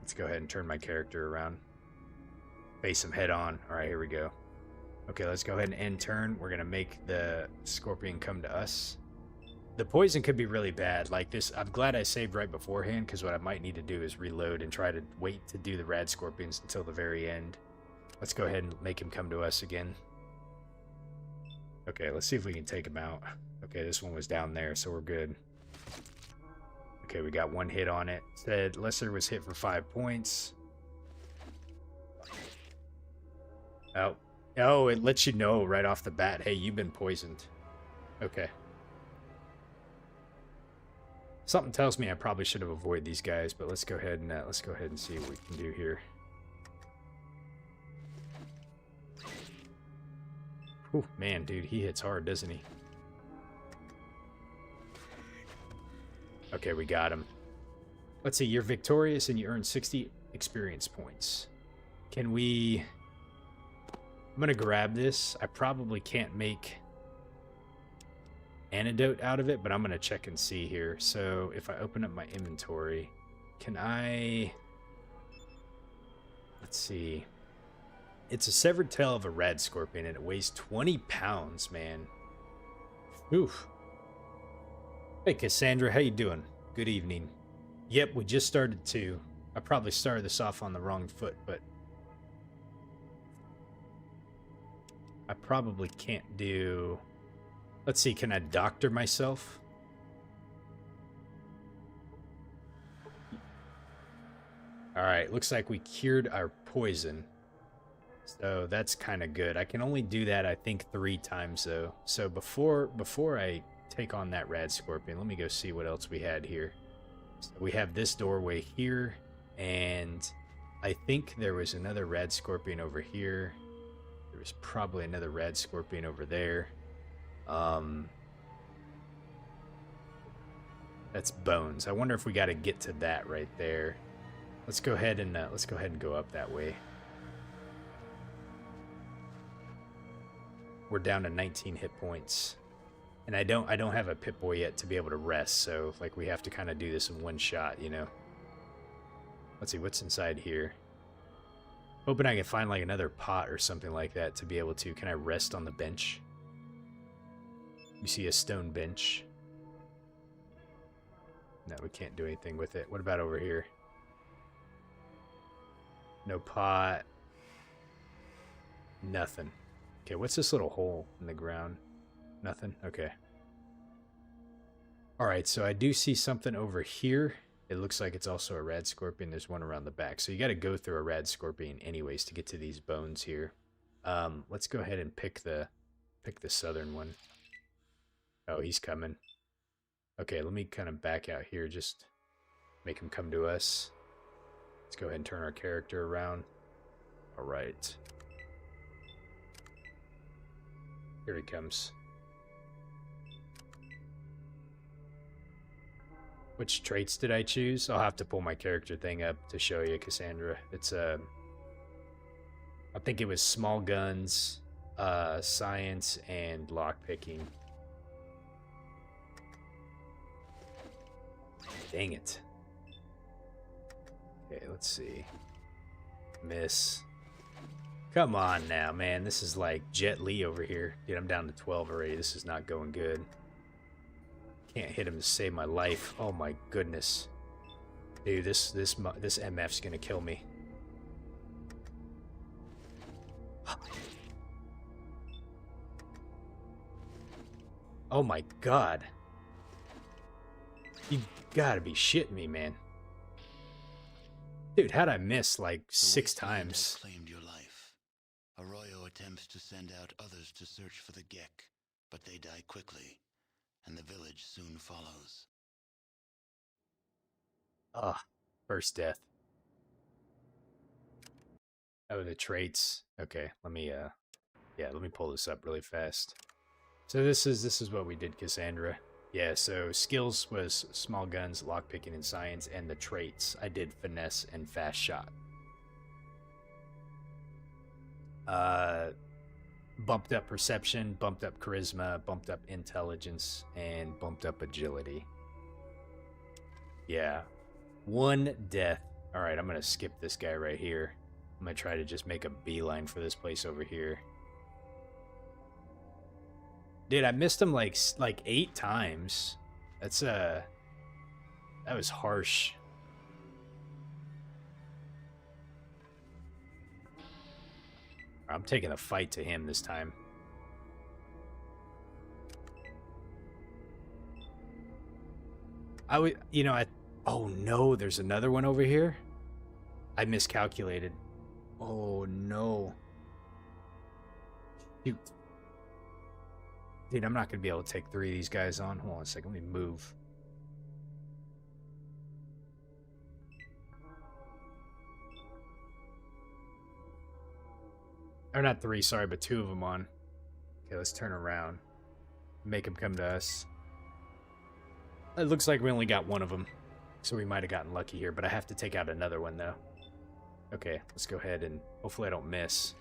Let's go ahead and turn my character around. Face him head on. All right, here we go. Okay, let's go ahead and end turn. We're going to make the scorpion come to us. The poison could be really bad. Like this, I'm glad I saved right beforehand, because what I might need to do is reload and try to wait to do the rad scorpions until the very end. Let's go ahead and make him come to us again. Okay, let's see if we can take him out. Okay, this one was down there, so we're good. Okay, we got one hit on it. Said Lesser was hit for 5 points. Oh, it lets you know right off the bat, hey, you've been poisoned. Okay. Something tells me I probably should have avoided these guys, but let's go ahead and see what we can do here. Whew, man, dude, he hits hard, doesn't he? Okay, we got him. Let's see, you're victorious and you earn 60 experience points. Can we... I'm gonna grab this. I probably can't make antidote out of it, but I'm gonna check and see here. So if I open up my inventory, can I... Let's see. It's a severed tail of a rad scorpion, and it weighs 20 pounds, man. Oof. Hey, Cassandra, how you doing? Good evening. Yep, we just started too. I probably started this off on the wrong foot, but... I probably can't do... Let's see, can I doctor myself? Alright, looks like we cured our poison. So that's kind of good. I can only do that, I think, 3 times, though. So before I take on that rad scorpion, let me go see what else we had here. So we have this doorway here, and I think there was another rad scorpion over here. There was probably another rad scorpion over there. That's bones. I wonder if we got to get to that right there. Let's go ahead and go up that way. We're down to 19 hit points, and I don't have a Pip-Boy yet to be able to rest. So like we have to kind of do this in one shot, you know. Let's see what's inside here. Hoping I can find like another pot or something like that to be able to. Can I rest on the bench? You see a stone bench. No, we can't do anything with it. What about over here? No pot. Nothing. Okay, what's this little hole in the ground? Nothing? Okay. Alright, so I do see something over here. It looks like it's also a rad scorpion. There's one around the back. So you got to go through a rad scorpion anyways to get to these bones here. Let's go ahead and pick the southern one. Oh, he's coming. Okay, let me kind of back out here. Just make him come to us. Let's go ahead and turn our character around. All right. Here he comes. Which traits did I choose? I'll have to pull my character thing up to show you, Cassandra. It's I think it was small guns, science, and lockpicking. Dang it. Okay, let's see. Miss. Come on now, man. This is like Jet Li over here. Dude, I'm down to 12 already. This is not going good. Can't hit him to save my life. Oh my goodness. Dude, this MF's gonna kill me. Oh my god. You gotta be shitting me, man. Dude, how'd I miss like 6 times? Claimed your life. Arroyo attempts to send out others to search for the Gek, but they die quickly, and the village soon follows. Ah, first death. Oh, the traits. Okay, let me let me pull this up really fast. So this is what we did, Cassandra. Yeah, so skills was small guns, lockpicking, and science, and the traits. I did finesse and fast shot. Bumped up perception, bumped up charisma, bumped up intelligence, and bumped up agility. Yeah. 1 death. Alright, I'm gonna skip this guy right here. I'm gonna try to just make a beeline for this place over here. Dude, I missed him like 8 times. That's that was harsh. I'm taking a fight to him this time. I would, oh no, there's another one over here. I miscalculated. Oh no. Shoot. Dude, I'm not going to be able to take 3 of these guys on. Hold on a second. Let me move. Or not 3, sorry, but 2 of them on. Okay, let's turn around. Make them come to us. It looks like we only got 1 of them. So we might have gotten lucky here, but I have to take out another one, though. Okay, let's go ahead and hopefully I don't miss.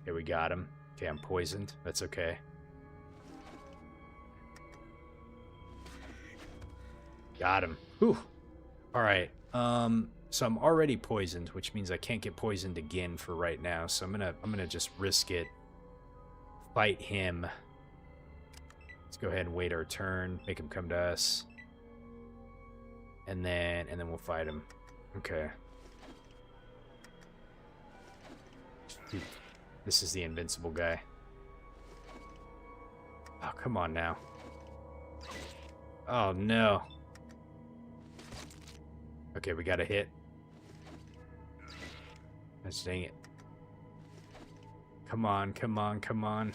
Okay, we got him. Okay, I'm poisoned. That's okay. Got him. Whew. Alright. So I'm already poisoned, which means I can't get poisoned again for right now. So I'm gonna just risk it. Fight him. Let's go ahead and wait our turn. Make him come to us. And then we'll fight him. Okay. Dude. This is the invincible guy. Oh, come on now. Oh, no. Okay, we got a hit. Let's dang it. Come on, come on, come on.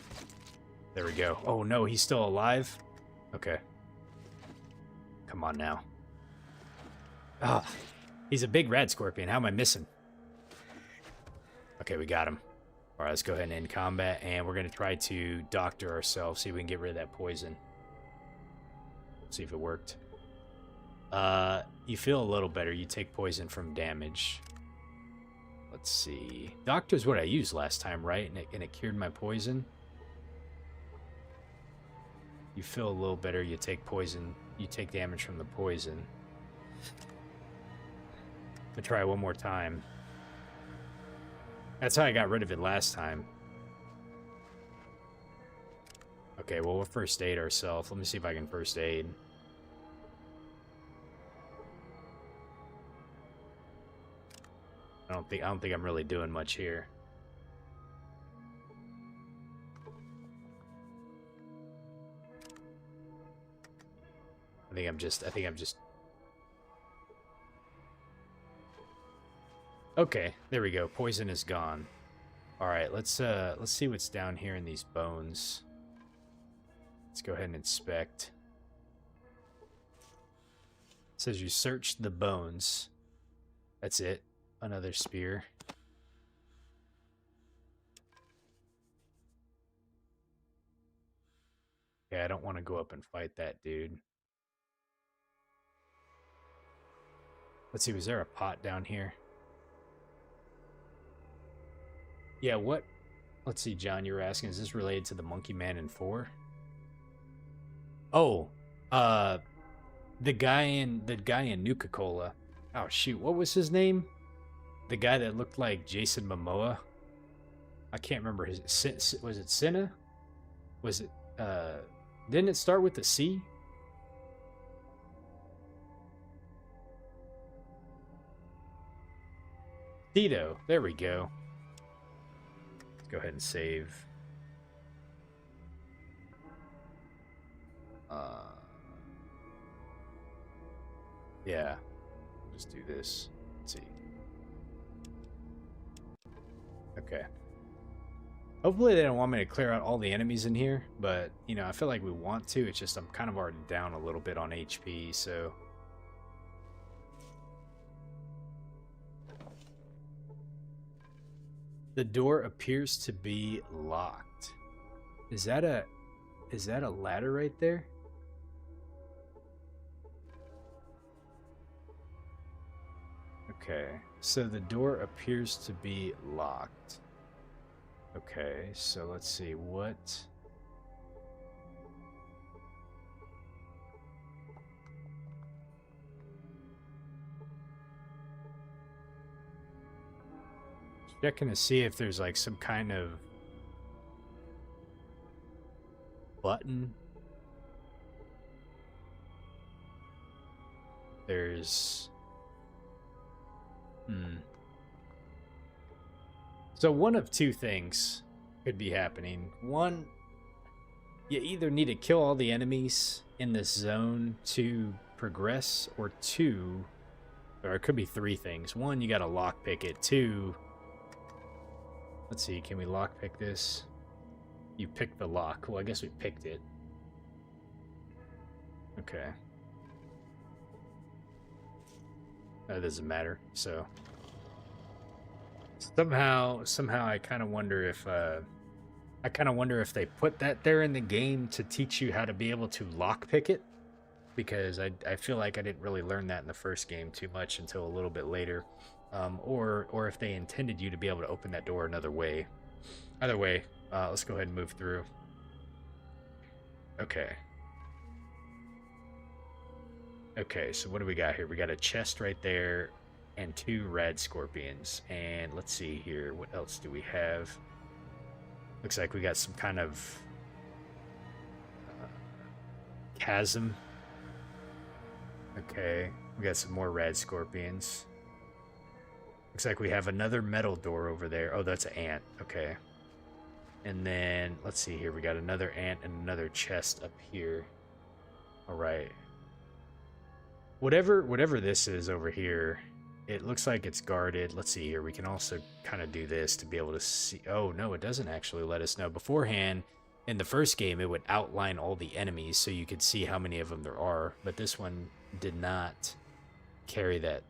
There we go. Oh, no, he's still alive? Okay. Come on now. Ah, oh, he's a big red scorpion. How am I missing? Okay, we got him. All right, let's go ahead and end combat, and we're going to try to doctor ourselves, see if we can get rid of that poison. See if it worked. You feel a little better. You take poison from damage. Let's see. Doctor's what I used last time, right? And it cured my poison. You feel a little better. You take poison. You take damage from the poison. I'll try one more time. That's how I got rid of it last time. Okay, well, we'll first aid ourselves. Let me see if I can first aid. I don't think I'm really doing much here. I think I'm just Okay, there we go. Poison is gone. All right, let's see what's down here in these bones. Let's go ahead and inspect. It says you searched the bones. That's it. Another spear. Okay, I don't want to go up and fight that dude. Let's see, was there a pot down here? Yeah, what? Let's see, John, you were asking, is this related to the Monkey Man in 4? Oh, the guy in Nuka-Cola. Oh shoot, what was his name? The guy that looked like Jason Momoa. I can't remember his. Was it Senna? Was it? Didn't it start with a C? Tito. There we go. Let's go ahead and save. Yeah. Just do this. Let's see. Okay. Hopefully they don't want me to clear out all the enemies in here, but, you know, I feel like we want to. It's just I'm kind of already down a little bit on HP, so... The door appears to be locked. Is that a ladder right there? Okay, so the door appears to be locked. Okay, so let's see what. Checking to see if there's like some kind of button. There's So one of two things could be happening. One, you either need to kill all the enemies in this zone to progress, or two, or it could be three things. One, you gotta lockpick it. Two, let's see, can we lockpick this? You picked the lock. Well, I guess we picked it. Okay. That doesn't matter, so. Somehow I kind of wonder if they put that there in the game to teach you how to be able to lockpick it, because I feel like I didn't really learn that in the first game too much until a little bit later, or if they intended you to be able to open that door another way. Either way, let's go ahead and move through. Okay. Okay, so what do we got here? We got a chest right there and two red scorpions. And let's see here, what else do we have? Looks like we got some kind of chasm. Okay, we got some more red scorpions. Looks like we have another metal door over there. Oh, that's an ant. Okay. And then, let's see here, we got another ant and another chest up here. All right. Whatever this is over here, it looks like it's guarded. Let's see here. We can also kind of do this to be able to see. Oh, no, it doesn't actually let us know. Beforehand, in the first game, it would outline all the enemies so you could see how many of them there are. But this one did not carry that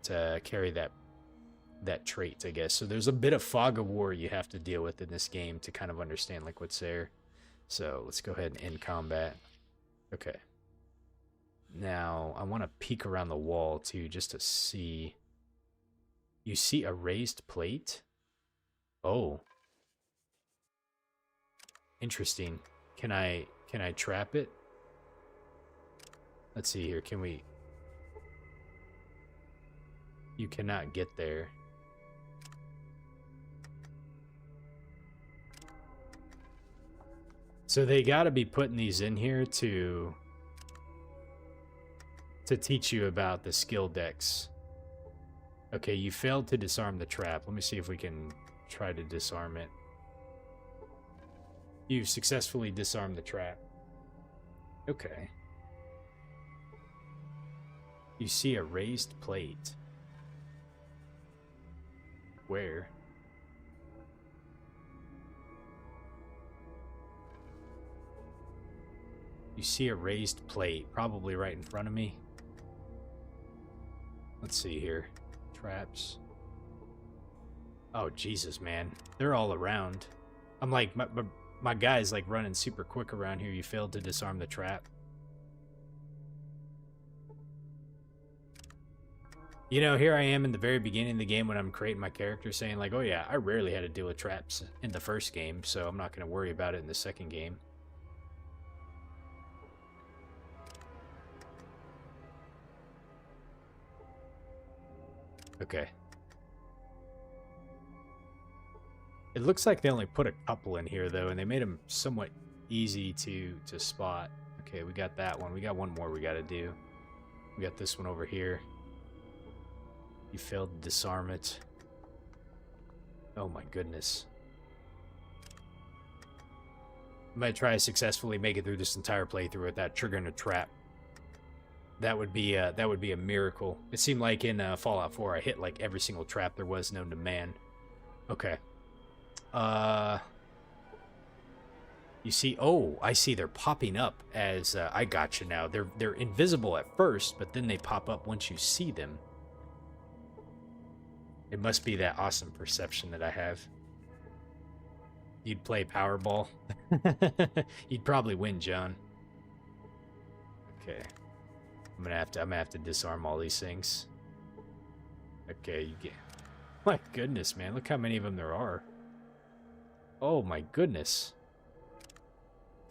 trait, I guess. So there's a bit of fog of war you have to deal with in this game to kind of understand like what's there. So let's go ahead and end combat. Okay. Now, I want to peek around the wall, too, just to see. You see a raised plate? Oh. Interesting. Can I trap it? Let's see here. Can we... You cannot get there. So they got to be putting these in here to teach you about the skill decks. Okay, you failed to disarm the trap. Let me see if we can try to disarm it. You've successfully disarmed the trap. Okay. You see a raised plate. Where? You see a raised plate, probably right in front of me. Let's see here. Traps. Oh, Jesus, man. They're all around. I'm like, my guy's like running super quick around here. You failed to disarm the trap. You know, here I am in the very beginning of the game when I'm creating my character saying like, oh yeah, I rarely had to deal with traps in the first game, so I'm not going to worry about it in the second game. Okay. It looks like they only put a couple in here, though, and they made them somewhat easy to spot. Okay, we got that one. We got one more we got to do. We got this one over here. You failed to disarm it. Oh my goodness. I'm going to try to successfully make it through this entire playthrough without triggering a trap. That would be a miracle. It seemed like in Fallout 4 I hit like every single trap there was known to man. Okay. You see, oh, I see they're popping up as I got you now. They're invisible at first, but then they pop up once you see them. It must be that awesome perception that I have. you'd play Powerball. You'd probably win, John. Okay. I'm gonna have to disarm all these things. Okay, you get. My goodness, man! Look how many of them there are. Oh my goodness.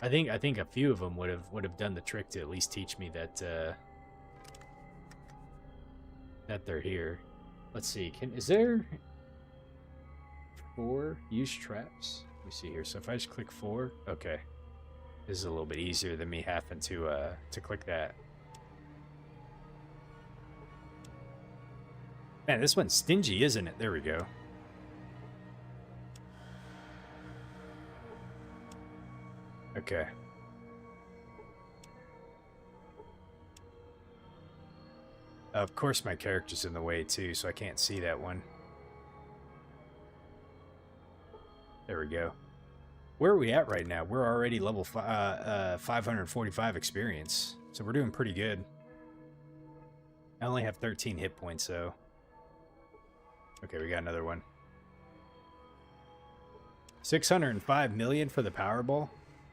I think a few of them would have done the trick to at least teach me that that they're here. Let's see. Is there 4 use traps? Let me see here. So if I just click 4, okay. This is a little bit easier than me having to click that. Man, this one's stingy, isn't it? There we go. Okay. Of course my character's in the way too, so I can't see that one. There we go. Where are we at right now? We're already level 545 experience, so we're doing pretty good. I only have 13 hit points, though. Okay, we got another one. 605 million for the Powerball?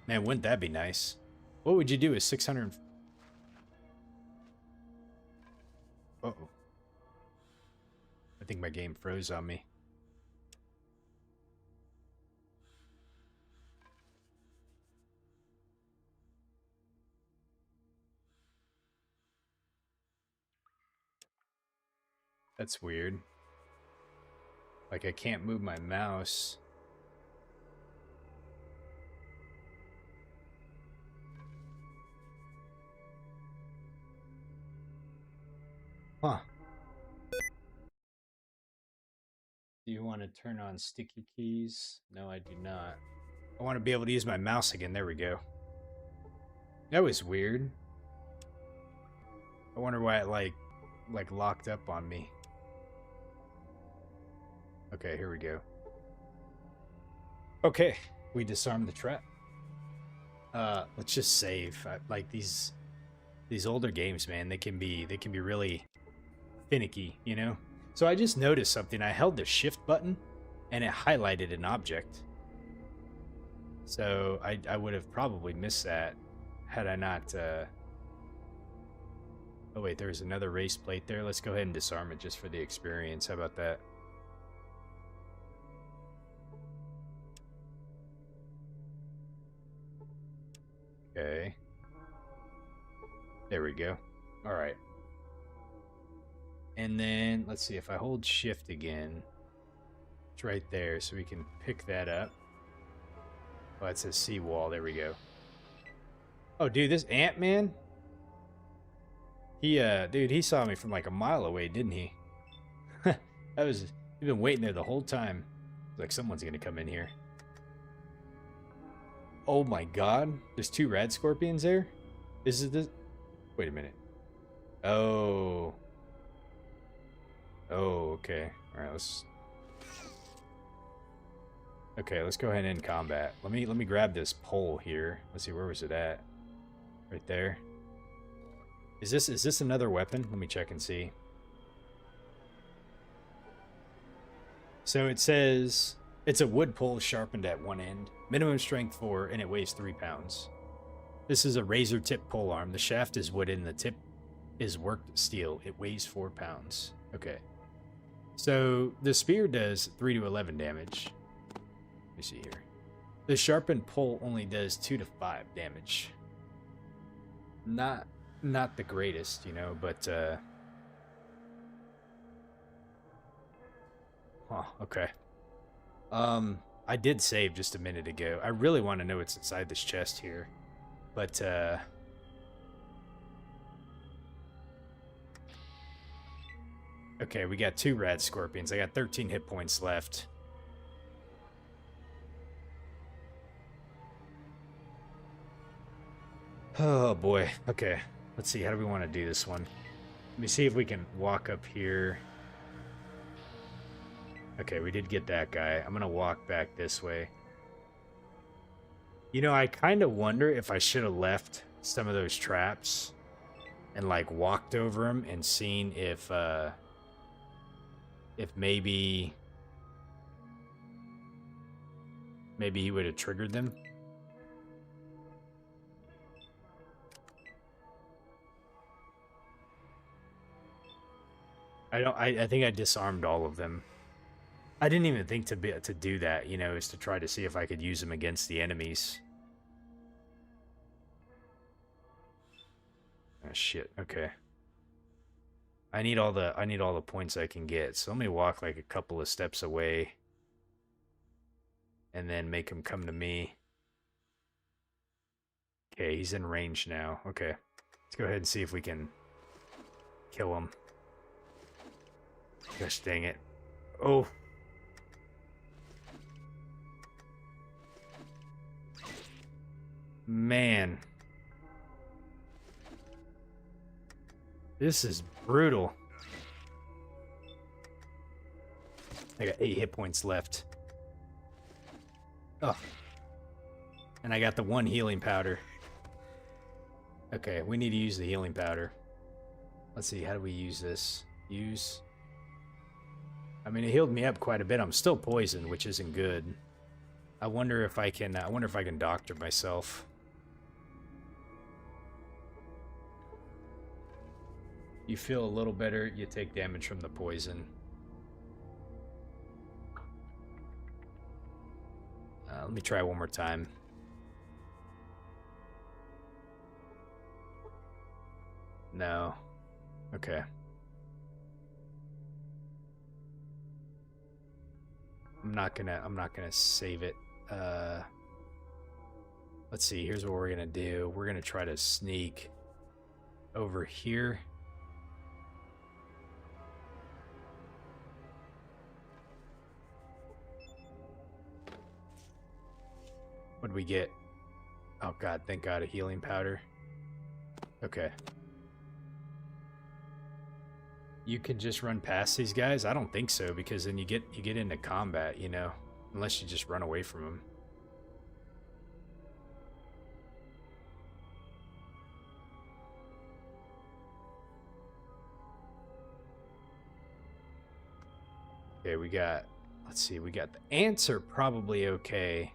Man, wouldn't that be nice? What would you do with 600... Uh-oh. I think my game froze on me. That's weird. Like, I can't move my mouse. Huh. Do you want to turn on sticky keys? No, I do not. I want to be able to use my mouse again. There we go. That was weird. I wonder why it, like locked up on me. Okay, here we go. Okay, we disarmed the trap. Let's just save. Like these older games, man, they can be really finicky, you know? So I just noticed something. I held the shift button and it highlighted an object. So I would have probably missed that had I not Oh wait, there's another race plate there. Let's go ahead and disarm it just for the experience. How about that? Okay. There we go. All right. And then, let's see, if I hold shift again, it's right there, so we can pick that up. Oh, it says seawall. There we go. Oh, dude, this Ant-Man? Dude, he saw me from like a mile away, didn't he? He'd been waiting there the whole time. Like, someone's gonna come in here. Oh my god, there's 2 rad scorpions there? Wait a minute. Oh. Oh, okay. Alright, let's go ahead and end combat. Let me grab this pole here. Let's see, where was it at? Right there. Is this another weapon? Let me check and see. So it says it's a wood pole sharpened at one end. Minimum strength 4, and it weighs 3 pounds. This is a razor tip pole arm. The shaft is wooden, the tip is worked steel. It weighs 4 pounds. Okay. So the spear does 3 to 11 damage. Let me see here. The sharpened pole only does 2 to 5 damage. Not the greatest, you know, but huh, okay. I did save just a minute ago. I really want to know what's inside this chest here. But okay, we got 2 rad scorpions. I got 13 hit points left. Oh boy. Okay. Let's see. How do we want to do this one? Let me see if we can walk up here. Okay, we did get that guy. I'm going to walk back this way. You know, I kind of wonder if I should have left some of those traps and, like, walked over them and seen if maybe... maybe he would have triggered them. I think I disarmed all of them. I didn't even think to do that, you know, is to try to see if I could use them against the enemies. Oh shit, okay. I need all the points I can get. So let me walk like a couple of steps away and then make him come to me. Okay, he's in range now. Okay. Let's go ahead and see if we can kill him. Gosh dang it. Oh. Man. This is brutal. I got 8 hit points left. Oh. And I got the 1 healing powder. Okay, we need to use the healing powder. Let's see, how do we use this? Use. I mean, it healed me up quite a bit. I'm still poisoned, which isn't good. I wonder if I can doctor myself. You feel a little better, you take damage from the poison. Let me try one more time. No. Okay. I'm not gonna save it. Let's see, here's what we're gonna do. We're gonna try to sneak over here. What'd we get? Oh god, thank god, a healing powder. Okay. You can just run past these guys? I don't think so, because then you get into combat, you know, unless you just run away from them. Okay, we got, let's see, we got the ants are probably okay.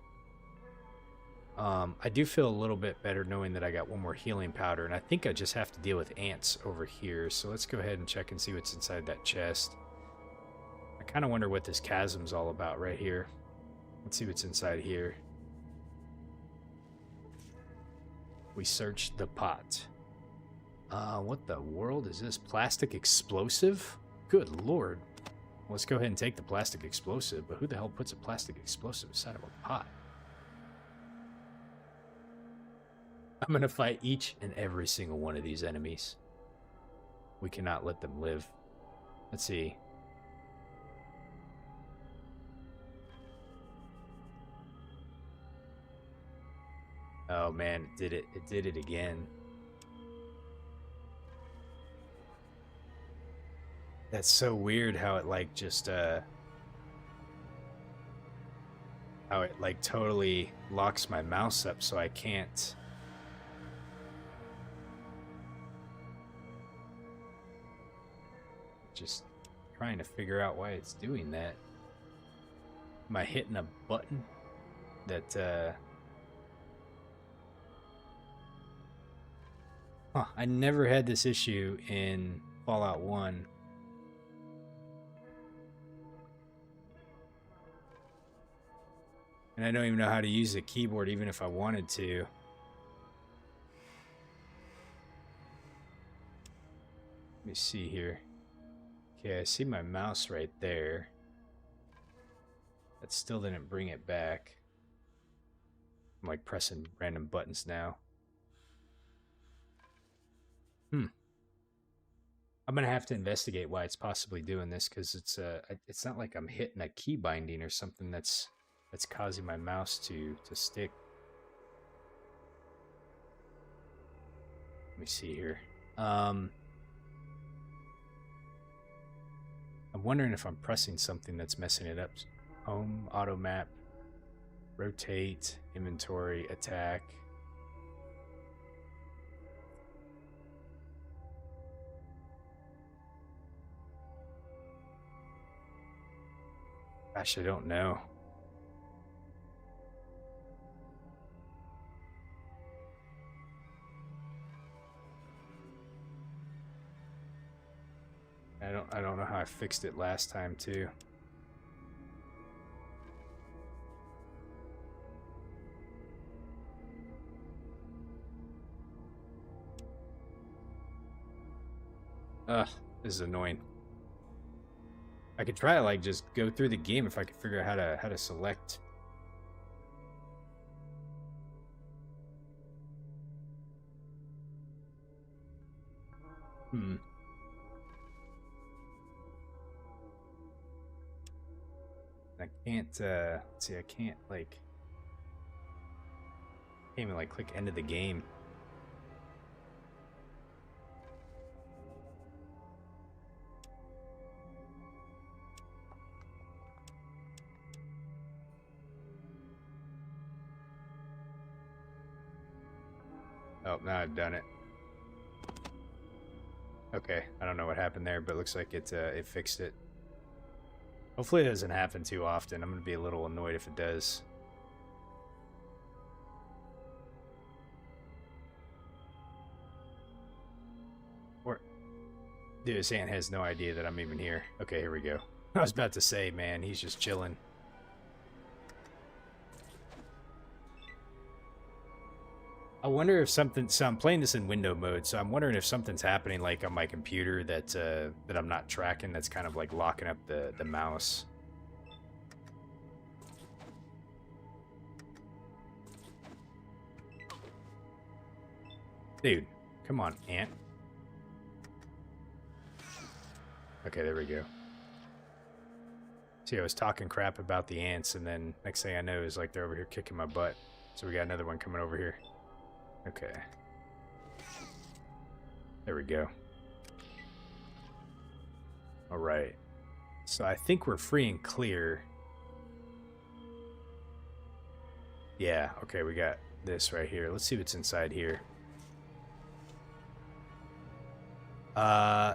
I do feel a little bit better knowing that I got 1 more healing powder, and I think I just have to deal with ants over here. So let's go ahead and check and see what's inside that chest. I kind of wonder what this chasm's all about right here. Let's see what's inside here. We searched the pot. What the world is this? Plastic explosive? Good lord. Let's go ahead and take the plastic explosive, but who the hell puts a plastic explosive inside of a pot? I'm gonna fight each and every single one of these enemies. We cannot let them live. Let's see. Oh man, it did it. It did it again. That's so weird how it like just how it like totally locks my mouse up so I can't. Just trying to figure out why it's doing that. Am I hitting a button that Huh, I never had this issue in Fallout 1. And I don't even know how to use the keyboard even if I wanted to. Let me see here. Okay, I see my mouse right there. That still didn't bring it back. I'm like pressing random buttons now. I'm gonna have to investigate why it's possibly doing this, because it's not like I'm hitting a key binding or something that's causing my mouse to stick. Let me see here. I'm wondering if I'm pressing something that's messing it up. Home, auto map, rotate, inventory, attack. Gosh, I don't know. I fixed it last time too. Ugh, this is annoying. I could try to like just go through the game if I could figure out how to select. I can't let's see, I can't like can't even like click end of the game. Oh, now I've done it. Okay, I don't know what happened there, but it looks like it fixed it. Hopefully it doesn't happen too often. I'm gonna be a little annoyed if it does. Or, dude, this ant has no idea that I'm even here. Okay, here we go. I was about to say, man, he's just chilling. I wonder if something. So I'm playing this in window mode, so I'm wondering if something's happening, like on my computer that that I'm not tracking. That's kind of like locking up the mouse. Dude, come on, ant. Okay, there we go. See, I was talking crap about the ants, and then next thing I know is like they're over here kicking my butt. So we got another one coming over here. Okay. There we go. All right. So I think we're free and clear. Yeah, okay, we got this right here. Let's see what's inside here.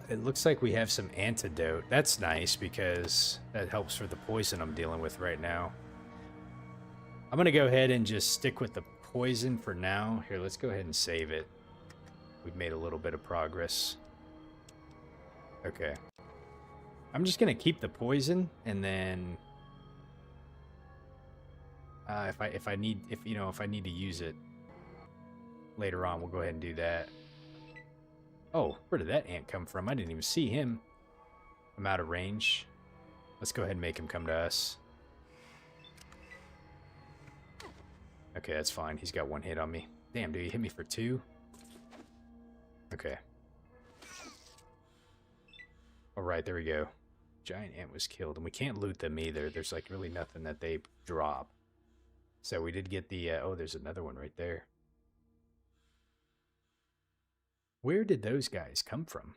It looks like we have some antidote. That's nice because that helps for the poison I'm dealing with right now. I'm going to go ahead and just stick with the poison for now. Here, let's go ahead and save it. We've made a little bit of progress. Okay. I'm just going to keep the poison, and then if I need to use it later on, we'll go ahead and do that. Oh, where did that ant come from? I didn't even see him. I'm out of range. Let's go ahead and make him come to us. Okay, that's fine. He's got one hit on me. Damn, dude, he hit me for 2? Okay. Alright, there we go. Giant ant was killed, and we can't loot them either. There's like really nothing that they drop. So we did get the, oh, there's another one right there. Where did those guys come from?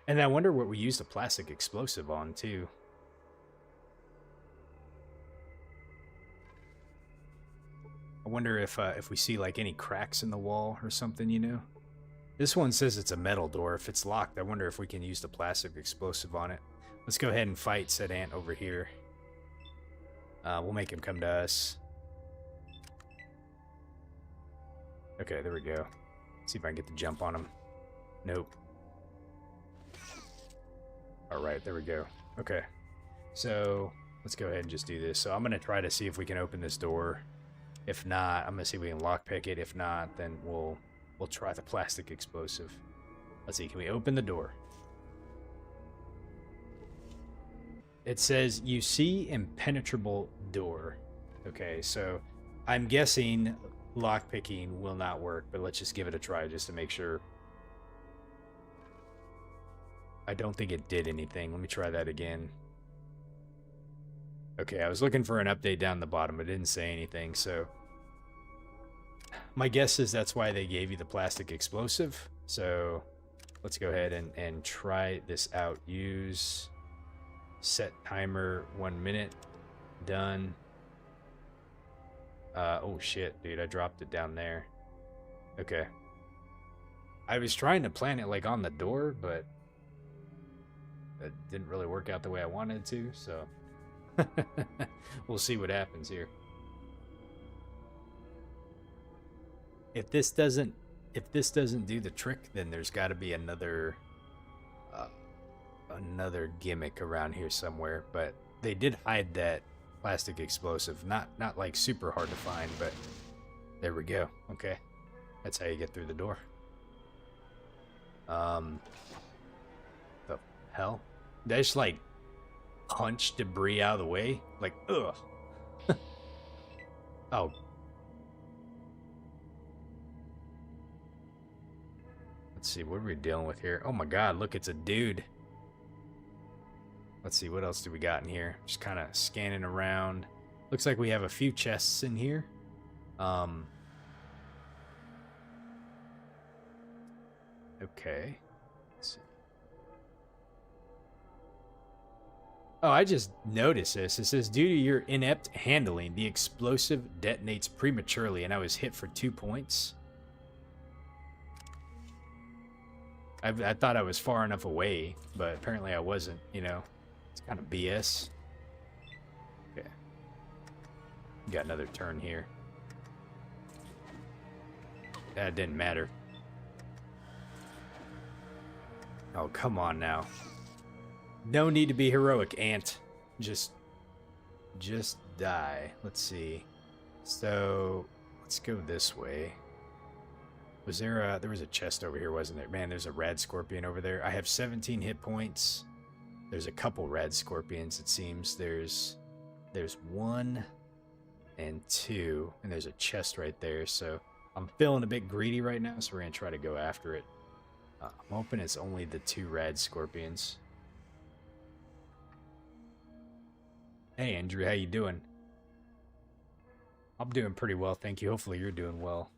And I wonder what we used a plastic explosive on, too. I wonder if we see, like, any cracks in the wall or something, you know? This one says it's a metal door. If it's locked, I wonder if we can use the plastic explosive on it. Let's go ahead and fight said ant over here. We'll make him come to us. Okay, there we go. See if I can get the jump on him. Nope. Alright, there we go. Okay. So, let's go ahead and just do this. So I'm going to try to see if we can open this door. If not, I'm going to see if we can lockpick it. If not, then we'll try the plastic explosive. Let's see, can we open the door? It says, you see impenetrable door. Okay, so I'm guessing lockpicking will not work, but let's just give it a try just to make sure. I don't think it did anything. Let me try that again. Okay, I was looking for an update down the bottom. It didn't say anything, so my guess is that's why they gave you the plastic explosive. So let's go ahead and try this out. Use set timer 1 minute. Done. Oh shit, dude, I dropped it down there. Okay. I was trying to plant it like on the door, but that didn't really work out the way I wanted to, so we'll see what happens here. If this doesn't do the trick, then there's got to be another another gimmick around here somewhere, but they did hide that plastic explosive. Not like super hard to find, but there we go. Okay. That's how you get through the door. The hell? Did I just like punch debris out of the way? Like, ugh. Oh. Let's see, what are we dealing with here? Oh my god, look, it's a dude. Let's see, what else do we got in here? Just kind of scanning around. Looks like we have a few chests in here. Okay. Let's see. Oh, I just noticed this. It says, due to your inept handling, the explosive detonates prematurely, and I was hit for 2 points. I thought I was far enough away, but apparently I wasn't, you know. It's kind of BS. Okay. Got another turn here. That didn't matter. Oh, come on now. No need to be heroic, Ant. Just die. Let's see. So, let's go this way. Was there was a chest over here, wasn't there? Man, there's a rad scorpion over there. I have 17 hit points. There's a couple rad scorpions, it seems. There's 1 and 2, and there's a chest right there. So I'm feeling a bit greedy right now, so we're gonna try to go after it. I'm hoping it's only the 2 rad scorpions. Hey Andrew, how you doing? I'm doing pretty well, thank you. Hopefully you're doing well.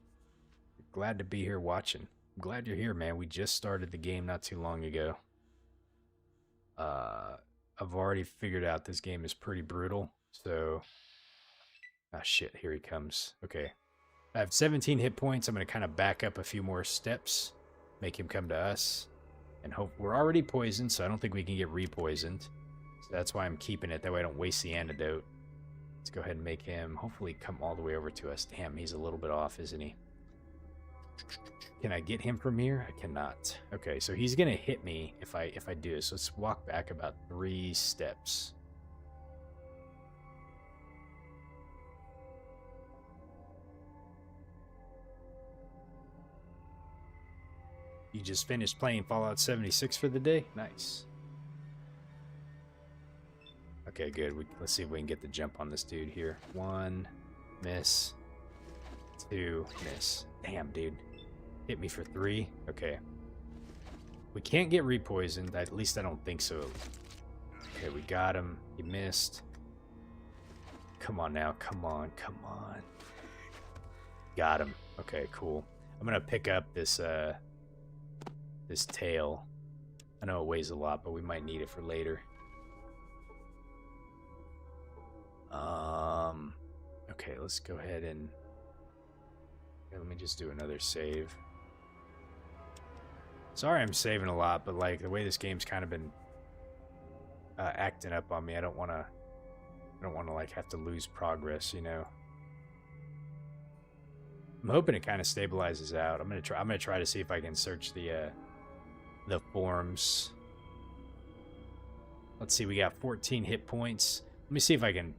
Glad to be here watching. I'm glad you're here, man. We just started the game not too long ago. I've already figured out this game is pretty brutal, so... Ah, shit, here he comes. Okay. I have 17 hit points. I'm going to kind of back up a few more steps, make him come to us, and hope... We're already poisoned, so I don't think we can get re-poisoned. So that's why I'm keeping it. That way I don't waste the antidote. Let's go ahead and make him hopefully come all the way over to us. Damn, he's a little bit off, isn't he? Can I get him from here? I cannot. Okay, so he's gonna hit me if I do this. So let's walk back about 3 steps. You just finished playing Fallout 76 for the day? Nice. Okay, good. Let's see if we can get the jump on this dude here. 1, miss. 2, miss. Damn, dude. Hit me for 3. Okay. We can't get re-poisoned. At least I don't think so. Okay, we got him. He missed. Come on now. Come on. Come on. Got him. Okay, cool. I'm gonna pick up this this tail. I know it weighs a lot, but we might need it for later. Okay, let's go ahead and... Okay, let me just do another save. Sorry I'm saving a lot, but like the way this game's kind of been acting up on me, I don't want to like have to lose progress, you know. I'm hoping it kind of stabilizes out. I'm gonna try to see if I can search the forums. Let's see, we got 14 hit points. Let me see if I can...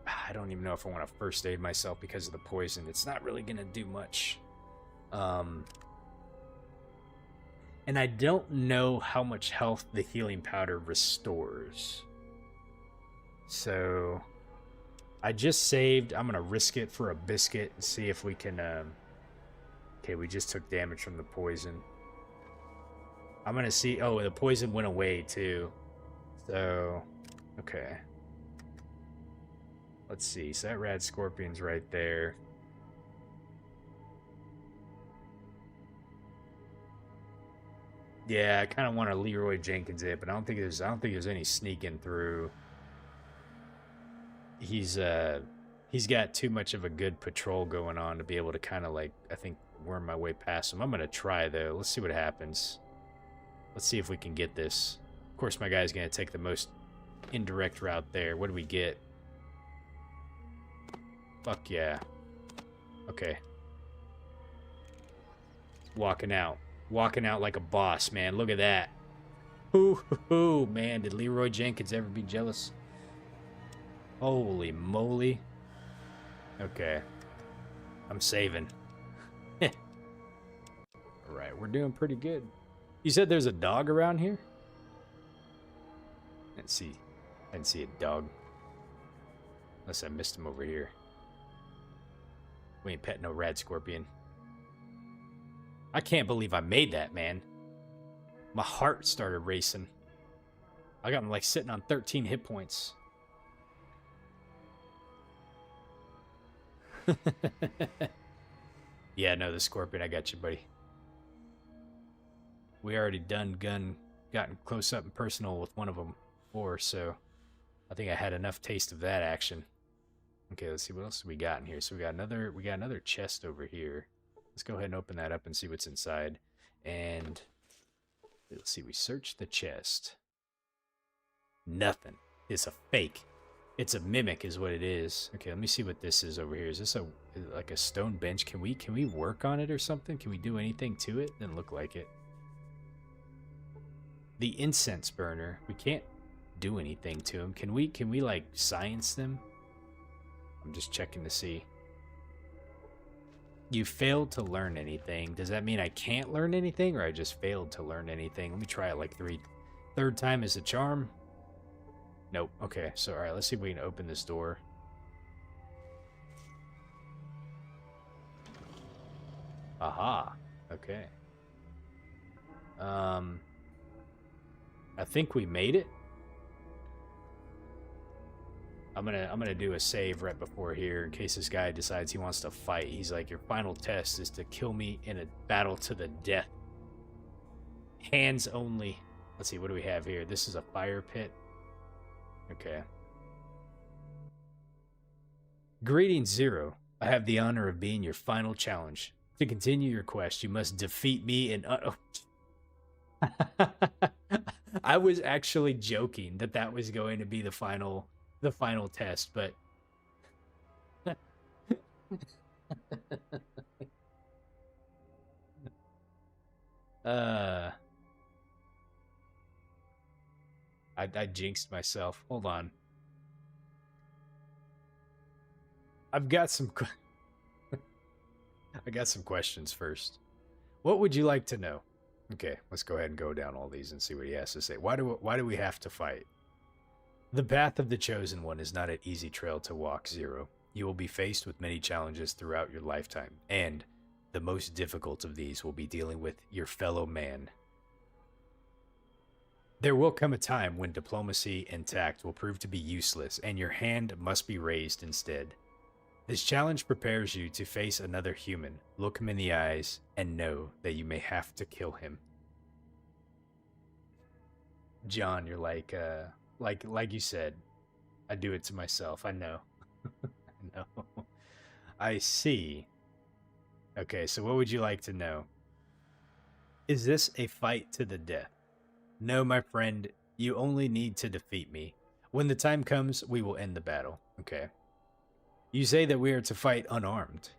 I don't even know if I want to first aid myself because of the poison. It's not really gonna do much. And I don't know how much health the healing powder restores. So I just saved. I'm gonna risk it for a biscuit and see if we can okay, we just took damage from the poison. I'm gonna see... Oh, the poison went away too. So okay. Let's see. So that rad scorpion's right there. Yeah, I kind of want to Leroy Jenkins it, but I don't think there's any sneaking through. He's got too much of a good patrol going on to be able to kind of like, I think, worm my way past him. I'm gonna try though. Let's see what happens. Let's see if we can get this. Of course, my guy's gonna take the most indirect route there. What do we get? Fuck yeah. Okay. Walking out like a boss, man. Look at that. Ooh, man, did Leroy Jenkins ever be jealous? Holy moly. Okay. I'm saving. Alright, we're doing pretty good. You said there's a dog around here? I didn't see a dog. Unless I missed him over here. We ain't petting no rad scorpion. I can't believe I made that, man. My heart started racing. I got him like sitting on 13 hit points. Yeah, no, the scorpion, I got you, buddy. We already gotten close up and personal with one of them before, so I think I had enough taste of that action. Okay, let's see what else we got in here. So we got another chest over here. Let's go ahead and open that up and see what's inside. And let's see, we searched the chest. Nothing. It's a fake. It's a mimic is what it is. Okay, let me see what this is over here. Is this like a stone bench? Can we work on it or something? Can we do anything to it? Doesn't look like it. The incense burner. We can't do anything to them. Can we like science them? I'm just checking to see. You failed to learn anything. Does that mean I can't learn anything, or I just failed to learn anything? Let me try it like third time is a charm. Nope. Okay, so all right, let's see if we can open this door. Aha. Okay. I think we made it. I'm gonna do a save right before here in case this guy decides he wants to fight. He's like, your final test is to kill me in a battle to the death. Hands only. Let's see, what do we have here? This is a fire pit. Okay. Greetings, Zero. I have the honor of being your final challenge. To continue your quest, you must defeat me in... I was actually joking that was going to be the final test, but... I jinxed myself. Hold on. I've got some I got some questions first. What would you like to know? Okay, let's go ahead and go down all these and see what he has to say. Why do we have to fight? The path of the Chosen One is not an easy trail to walk, Zero. You will be faced with many challenges throughout your lifetime, and the most difficult of these will be dealing with your fellow man. There will come a time when diplomacy and tact will prove to be useless, and your hand must be raised instead. This challenge prepares you to face another human, look him in the eyes, and know that you may have to kill him. John, you're like you said, I do it to myself. I know. I know. I see. Okay, so what would you like to know? Is this a fight to the death? No, my friend, you only need to defeat me. When the time comes, we will end the battle. Okay. You say that we are to fight unarmed.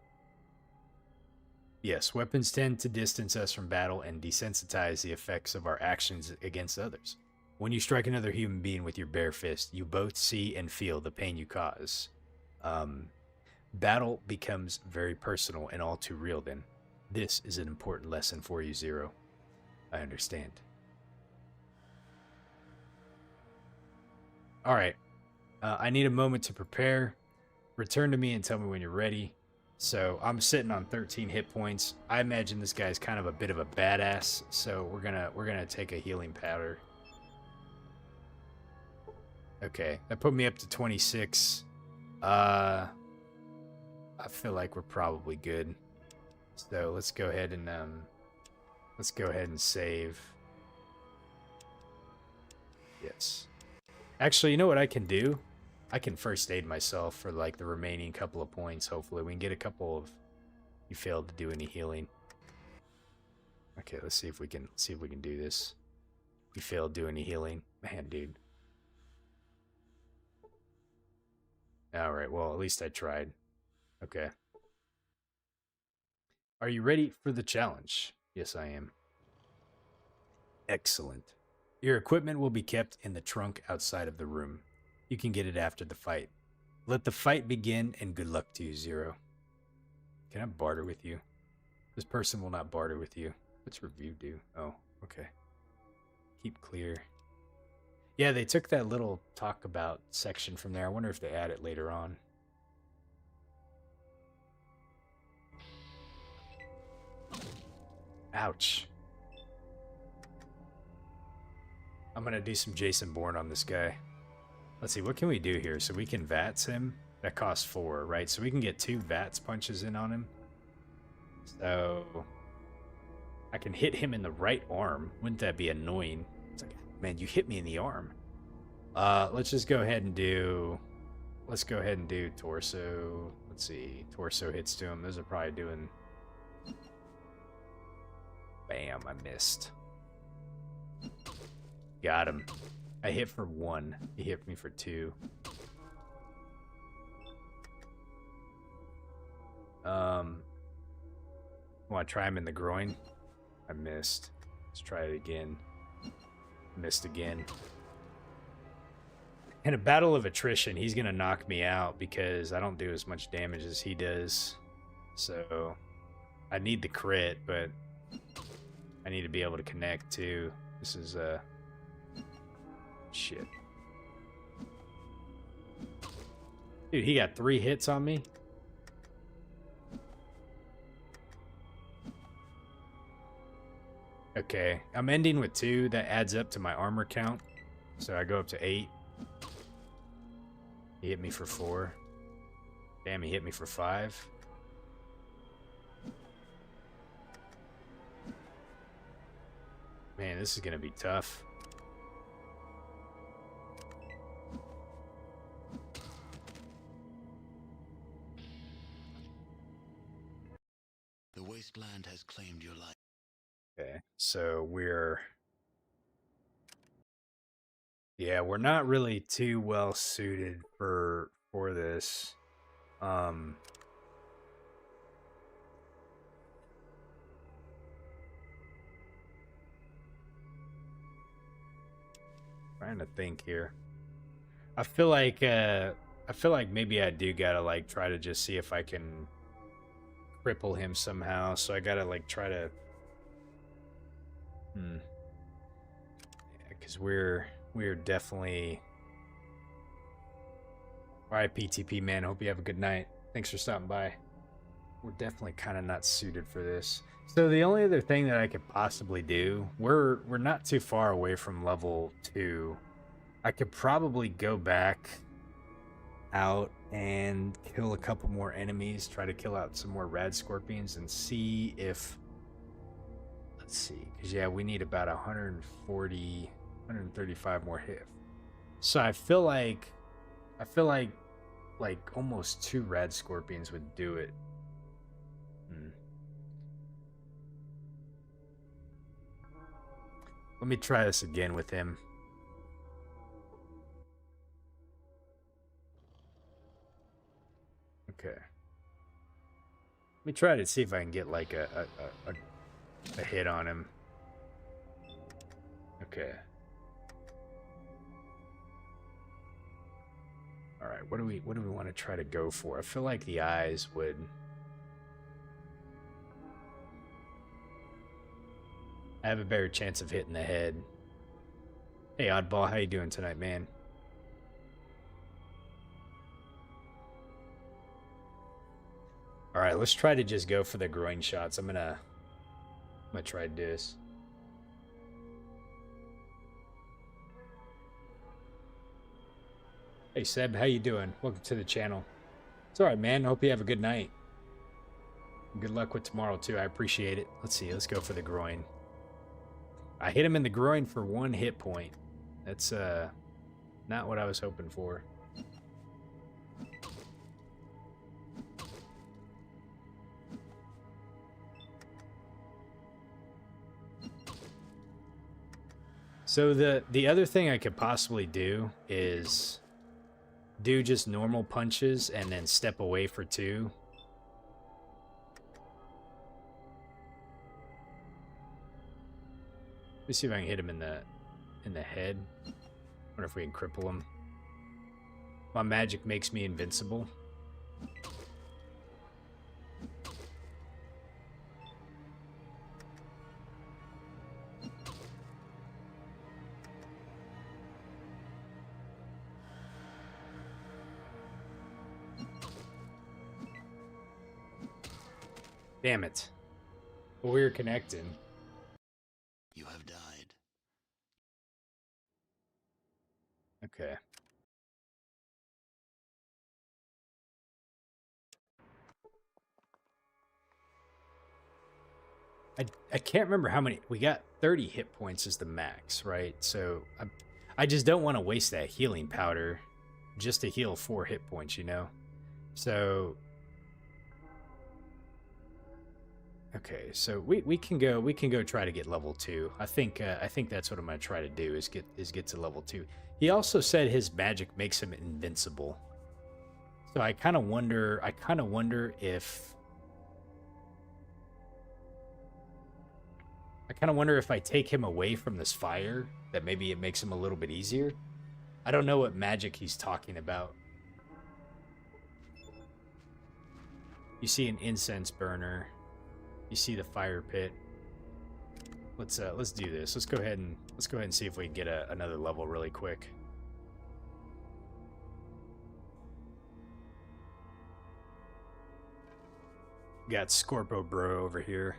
Yes, weapons tend to distance us from battle and desensitize the effects of our actions against others. When you strike another human being with your bare fist, you both see and feel the pain you cause. Battle becomes very personal and all too real then. This is an important lesson for you, Zero. I understand. Alright. I need a moment to prepare. Return to me and tell me when you're ready. So, I'm sitting on 13 hit points. I imagine this guy's kind of a bit of a badass, so we're gonna take a healing powder. Okay, that put me up to 26. I feel like we're probably good. So let's go ahead and save. Yes. Actually, you know what I can do? I can first aid myself for like the remaining couple of points. Hopefully, we can get a couple of. You failed to do any healing. Okay, let's see if we can do this. You failed to do any healing, man, dude. All right. Well, at least I tried. Okay. Are you ready for the challenge? Yes, I am. Excellent. Your equipment will be kept in the trunk outside of the room. You can get it after the fight. Let the fight begin, and good luck to you, Zero. Can I barter with you? This person will not barter with you. What's review do? Oh, okay. Keep clear. Yeah, they took that little talk about section from there. I wonder if they add it later on. Ouch. I'm gonna do some Jason Bourne on this guy. Let's see, what can we do here? So we can VATS him. That costs 4, right? So we can get 2 VATS punches in on him. So I can hit him in the right arm. Wouldn't that be annoying? It's like, man, you hit me in the arm. Let's just go ahead and do... Let's go ahead and do torso. Let's see. Torso hits to him. Those are probably doing... Bam, I missed. Got him. I hit for 1. He hit me for 2. Want to try him in the groin? I missed. Let's try it again. Missed again. In a battle of attrition, he's going to knock me out because I don't do as much damage as he does. So, I need the crit, but I need to be able to connect too. This is, shit. Dude, he got 3 hits on me? Okay, I'm ending with 2. That adds up to my armor count. So I go up to 8. He hit me for 4. Damn, he hit me for 5. Man, this is gonna be tough. The wasteland has claimed your life. Okay, so we're... Yeah, we're not really too well suited for this. Trying to think here. I feel like maybe I do gotta like try to just see if I can cripple him somehow. So I gotta like try to yeah, because we're definitely... Alright, PTP man, hope you have a good night. Thanks for stopping by. We're definitely kind of not suited for this. So the only other thing that I could possibly do, we're not too far away from level 2. I could probably go back out and kill a couple more enemies, try to kill out some more rad scorpions and see if... Let's see, because yeah, we need about 140, 135 more hit. So I feel like almost 2 rad scorpions would do it. Let me try this again with him. Okay. Let me try to see if I can get like a hit on him. Okay. All right, what do we want to try to go for? I feel like the eyes would... I have a better chance of hitting the head. Hey, Oddball, how you doing tonight, man? All right, let's try to just go for the groin shots. I'm gonna try this. Hey Seb, how you doing? Welcome to the channel. It's all right, man. I hope you have a good night. Good luck with tomorrow too. I appreciate it. Let's see. Let's go for the groin. I hit him in the groin for 1 hit point. That's not what I was hoping for. So the other thing I could possibly do is do just normal punches and then step away for 2. Let me see if I can hit him in in the head. Wonder if we can cripple him. My magic makes me invincible. Damn it. Well, we were connecting. You have died. Okay. I can't remember how many. We got 30 hit points as the max, right? So I just don't want to waste that healing powder just to heal 4 hit points, you know? So okay, so we can go try to get level 2. I think that's what I'm gonna try to do is get to level 2. He also said his magic makes him invincible. So I kind of wonder if I take him away from this fire, that maybe it makes him a little bit easier. I don't know what magic he's talking about. You see an incense burner. You see the fire pit. Let's do this. Let's go ahead and see if we can get another level really quick. Got Scorpo Bro over here.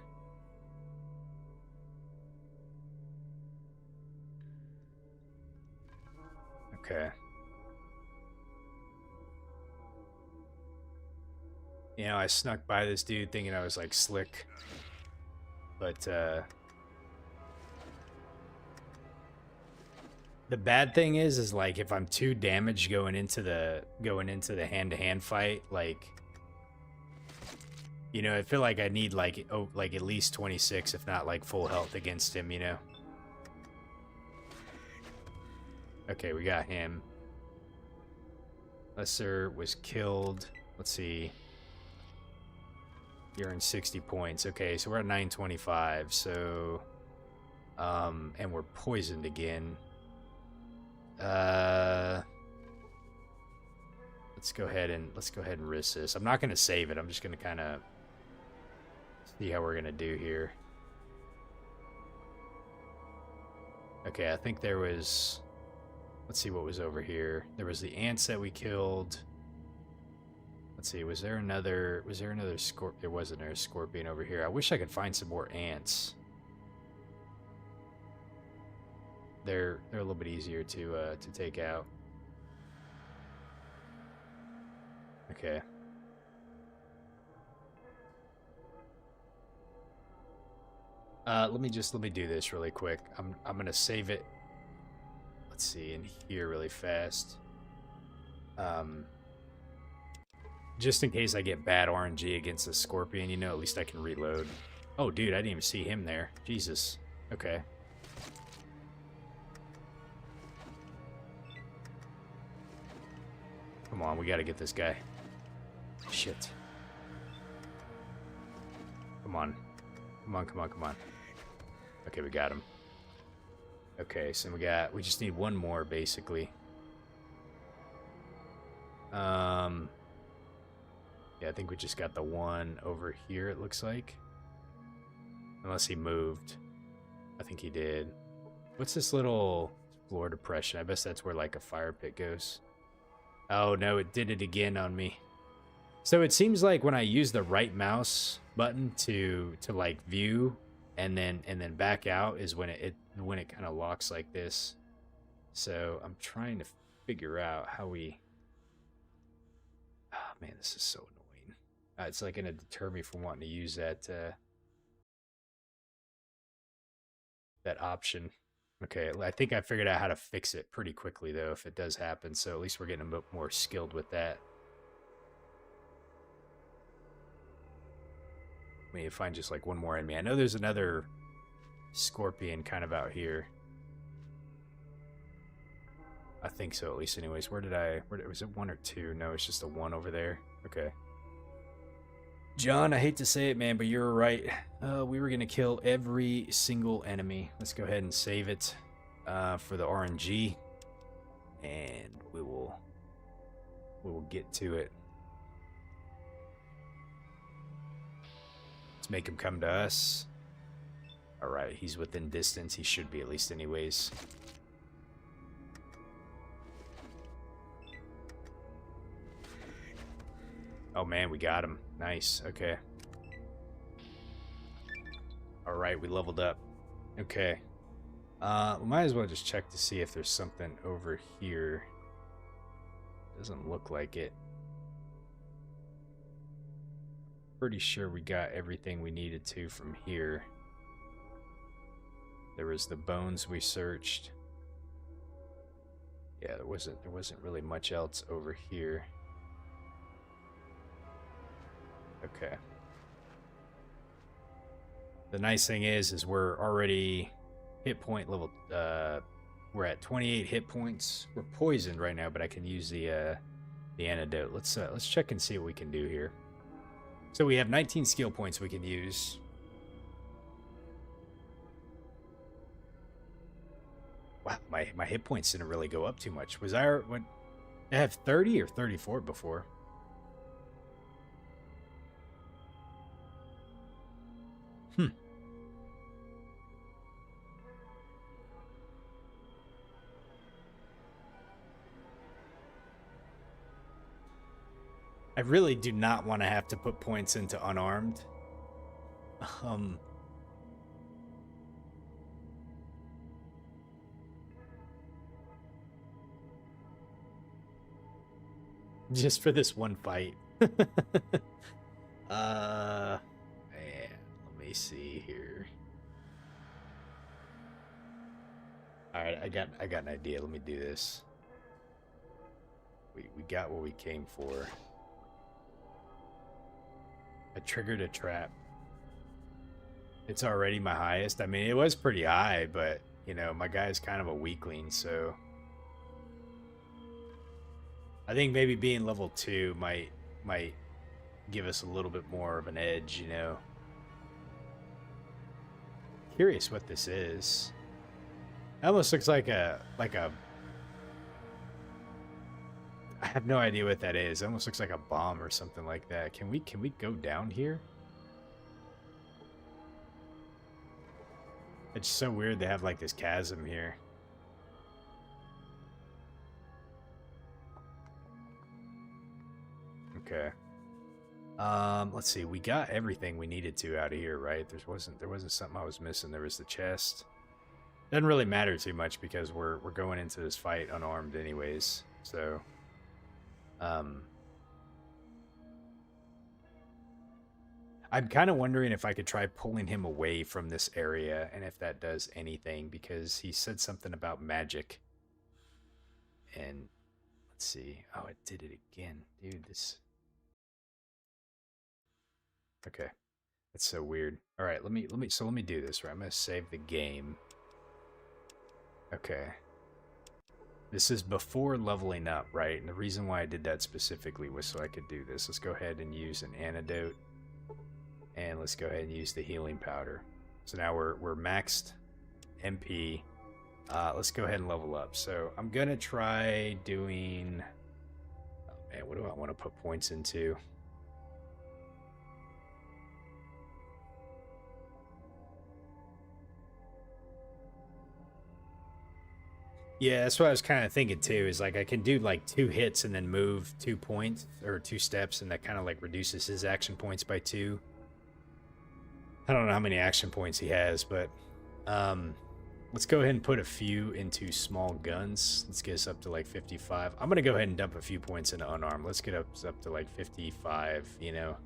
Okay. You know, I snuck by this dude thinking I was like slick. But the bad thing is like if I'm too damaged going into the hand-to-hand fight, like, you know, I feel like I need like at least 26, if not like full health against him, you know. Okay, we got him. Lesser was killed. Let's see. You're in 60 points. Okay, so we're at 925. So, and we're poisoned again. Let's go ahead and risk this. I'm not gonna save it. I'm just gonna kind of see how we're gonna do here. Okay, I think there was. Let's see what was over here. There was the ants that we killed. Let's see, was there another scorpion? There was another scorpion over here. I wish I could find some more ants. They're a little bit easier to take out. Okay. Let me do this really quick. I'm gonna save it. Let's see, in here really fast. Just in case I get bad RNG against the scorpion, you know, at least I can reload. Oh, dude, I didn't even see him there. Jesus. Okay. Come on, we gotta get this guy. Shit. Come on. Come on. Okay, we got him. Okay, so we just need one more, basically. Yeah, I think we just got the one over here, it looks like. Unless he moved. I think he did. What's this little floor depression? I guess that's where, like, a fire pit goes. Oh, no, it did it again on me. So it seems like when I use the right mouse button to like, view and then back out is when it kind of locks like this. So I'm trying to figure out how we... Oh, man, this is so annoying. It's like going to deter me from wanting to use that option. Okay, I think I figured out how to fix it pretty quickly, though, if it does happen. So at least we're getting a bit more skilled with that. We need to find just like one more enemy. I know there's another scorpion kind of out here. I think so, at least anyways. Where was it, 1 or 2? No, it's just a 1 over there. Okay. John, I hate to say it, man, but you're right. We were going to kill every single enemy. Let's go ahead and save it. for the RNG, and we will get to it. Let's make him come to us. All right, he's within distance. He should be, at least anyways. Oh man, we got him. Nice. Okay. All right, we leveled up. Okay. We might as well just check to see if there's something over here. Doesn't look like it. Pretty sure we got everything we needed to from here. There was the bones we searched. Yeah, there wasn't really much else over here. Okay. The nice thing is we're already hit point level. We're at 28 hit points. We're poisoned right now, but I can use the antidote. Let's check and see what we can do here. So we have 19 skill points we can use. Wow, my hit points didn't really go up too much. Was I have 30 or 34 before? I really do not want to have to put points into unarmed. Just for this one fight. Man, let me see here. All right, I got an idea. Let me do this. We got what we came for. I triggered a trap. It's already my highest. I mean, it was pretty high, but, you know, my guy's kind of a weakling, so... I think maybe being level 2 might give us a little bit more of an edge, you know? Curious what this is. It almost looks like a... I have no idea what that is. It almost looks like a bomb or something like that. Can we go down here? It's so weird they have like this chasm here. Okay. Let's see. We got everything we needed to out of here, right? There wasn't something I was missing. There was the chest. Doesn't really matter too much because we're going into this fight unarmed anyways. So I'm kind of wondering if I could try pulling him away from this area and if that does anything, because he said something about magic. And let's see. Oh, it did it again. Dude, this... Okay. That's so weird. All right, let me do this, right? I'm going to save the game. Okay. This is before leveling up, right? And the reason why I did that specifically was so I could do this. Let's go ahead and use an antidote. And let's go ahead and use the healing powder. So now we're maxed MP. Let's go ahead and level up. So I'm going to try doing... Oh man, what do I want to put points into? Yeah, that's what I was kind of thinking too, is like I can do like 2 hits and then move 2 points or 2 steps, and that kind of like reduces his action points by 2. I don't know how many action points he has, but let's go ahead and put a few into small guns. Let's get us up to like 55. I'm going to go ahead and dump a few points into unarmed. Let's get up to like 55, you know.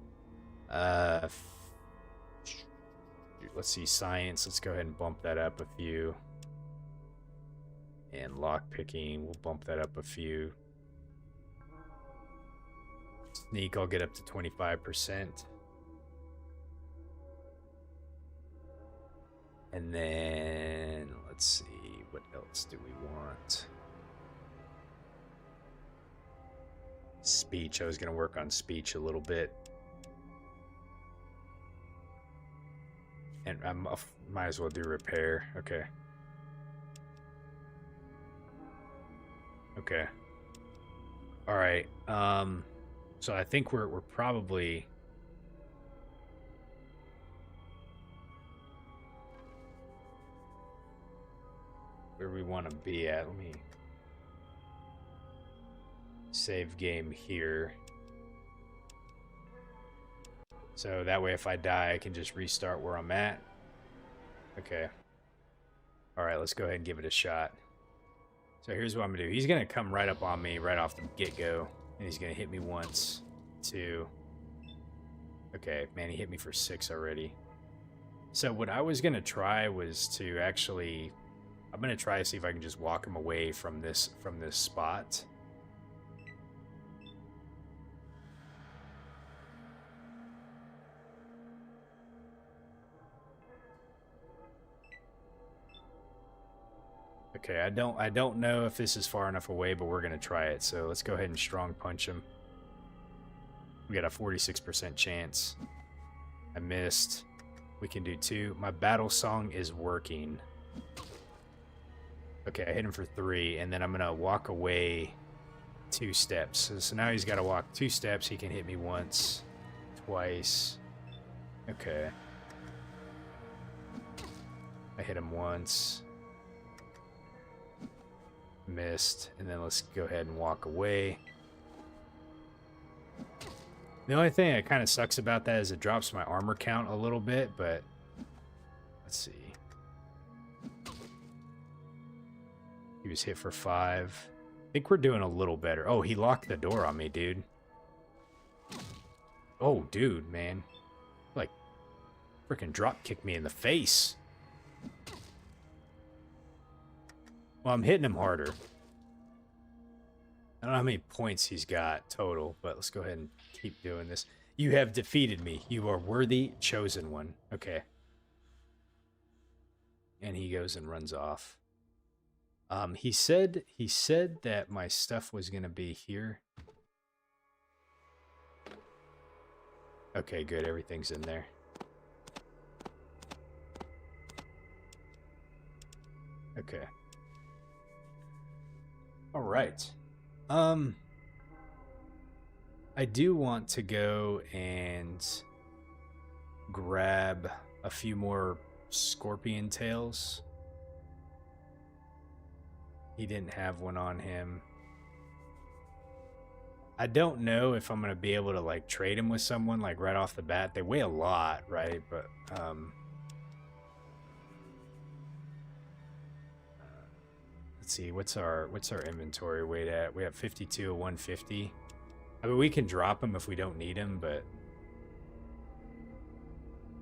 Let's see, science. Let's go ahead and bump that up a few. And lockpicking, we'll bump that up a few. Sneak, I'll get up to 25%. And then, let's see, what else do we want? Speech, I was going to work on speech a little bit. And I might as well do repair, okay. Okay. All right. So I think we're probably where we want to be at. Let me save game here. So that way if I die, I can just restart where I'm at. Okay. All right, let's go ahead and give it a shot. So here's what I'm gonna do. He's gonna come right up on me right off the get-go, and he's gonna hit me once, 2. Okay, man, he hit me for 6 already. So what I was gonna try was to actually, I'm gonna try to see if I can just walk him away from this spot. Okay, I don't know if this is far enough away, but we're gonna try it. So let's go ahead and strong punch him. We got a 46% chance. I missed. We can do 2. My battle song is working. Okay, I hit him for 3, and then I'm gonna walk away 2 steps. So now he's got to walk 2 steps. He can hit me once, twice. Okay. I hit him once. Missed, and then let's go ahead and walk away. The only thing that kind of sucks about that is it drops my armor count a little bit, but let's see. He was hit for 5. I think we're doing a little better. Oh, he locked the door on me, dude. Oh, dude, man. Like, freaking drop kicked me in the face. Well, I'm hitting him harder. I don't know how many points he's got total, but let's go ahead and keep doing this. You have defeated me. You are worthy chosen one. Okay. And he goes and runs off. He said that my stuff was going to be here. Okay, good. Everything's in there. Okay. All right. I do want to go and grab a few more scorpion tails. He didn't have one on him. I don't know if I'm going to be able to like trade him with someone like right off the bat. They weigh a lot, right? But let's see, what's our inventory weight at? We have 52 of 150. I mean, we can drop him if we don't need him, but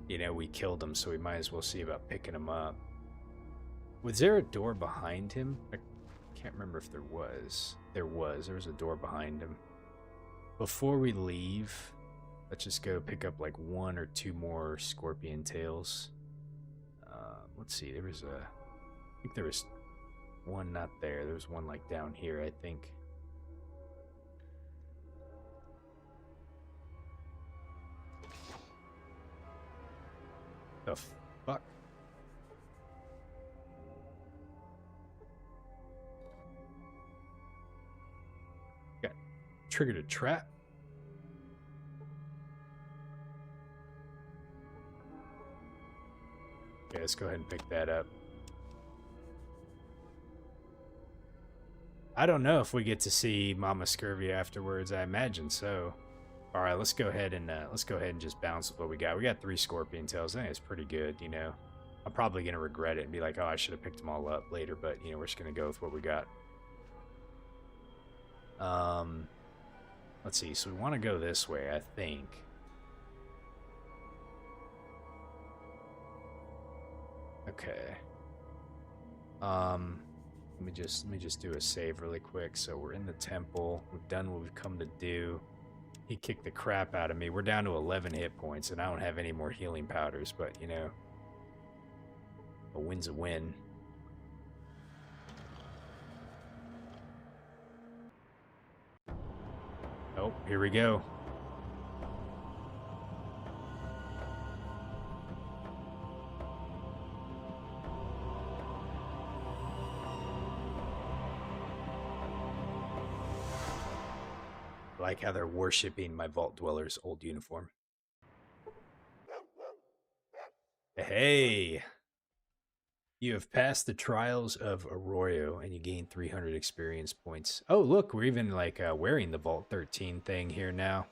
you know, we killed him, so we might as well see about picking him up. Was there a door behind him? I can't remember if there was. There was a door behind him. Before we leave, let's just go pick up like 1 or 2 more scorpion tails. Let's see, I think there was one not there. There was one like down here, I think. The fuck? Got triggered a trap. Okay, let's go ahead and pick that up. I don't know if we get to see Mama Scurvy afterwards. I imagine so. All right, let's go ahead and just bounce with what we got. We got 3 scorpion tails. I think it's pretty good, you know. I'm probably gonna regret it and be like, oh, I should have picked them all up later, but you know, we're just gonna go with what we got. Let's see. So we want to go this way, I think. Okay. Let me just do a save really quick. So we're in the temple. We've done what we've come to do. He kicked the crap out of me. We're down to 11 hit points, and I don't have any more healing powders, but, you know, a win's a win. Oh, here we go. I like how they're worshipping my Vault Dweller's old uniform. Hey! You have passed the trials of Arroyo, and you gain 300 experience points. Oh, look, we're even, like, wearing the Vault 13 thing here now.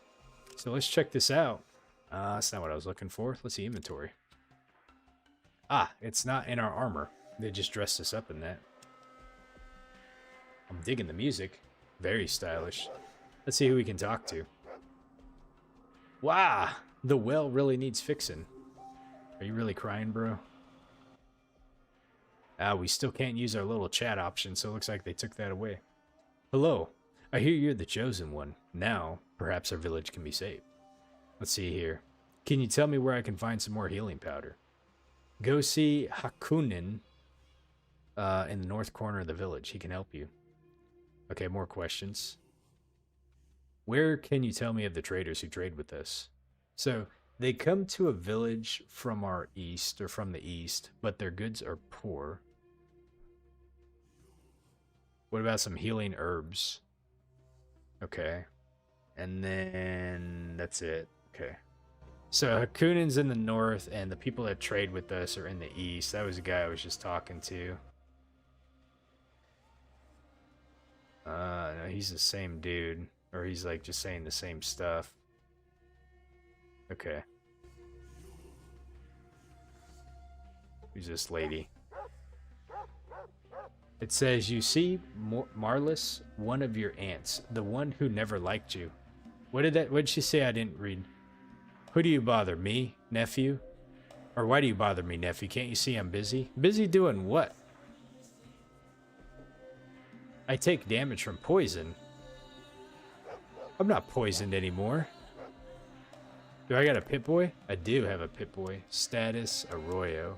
So let's check this out. That's not what I was looking for. Let's see inventory. Ah, it's not in our armor. They just dressed us up in that. I'm digging the music. Very stylish. Let's see who we can talk to. Wow, the well really needs fixing. Are you really crying, bro? We still can't use our little chat option, so it looks like they took that away. Hello, I hear you're the chosen one. Now, perhaps our village can be saved. Let's see here. Can you tell me where I can find some more healing powder? Go see Hakunin in the north corner of the village. He can help you. Okay, more questions. Where can you tell me of the traders who trade with us? So, they come to a village from our east, or from the east, but their goods are poor. What about some healing herbs? Okay. And then that's it. Okay. So Hakunin's in the north, and the people that trade with us are in the east. That was the guy I was just talking to. No, he's the same dude. Or he's like just saying the same stuff. Okay. Who's this lady? It says, you see Marlis, one of your aunts, the one who never liked you. What did she say? I didn't read. Who do you bother, me, nephew? Or why do you bother me, nephew? Can't you see I'm busy? Busy doing what? I take damage from poison. I'm not poisoned anymore. Do I got a Pip-Boy? I do have a Pip-Boy. Status, Arroyo.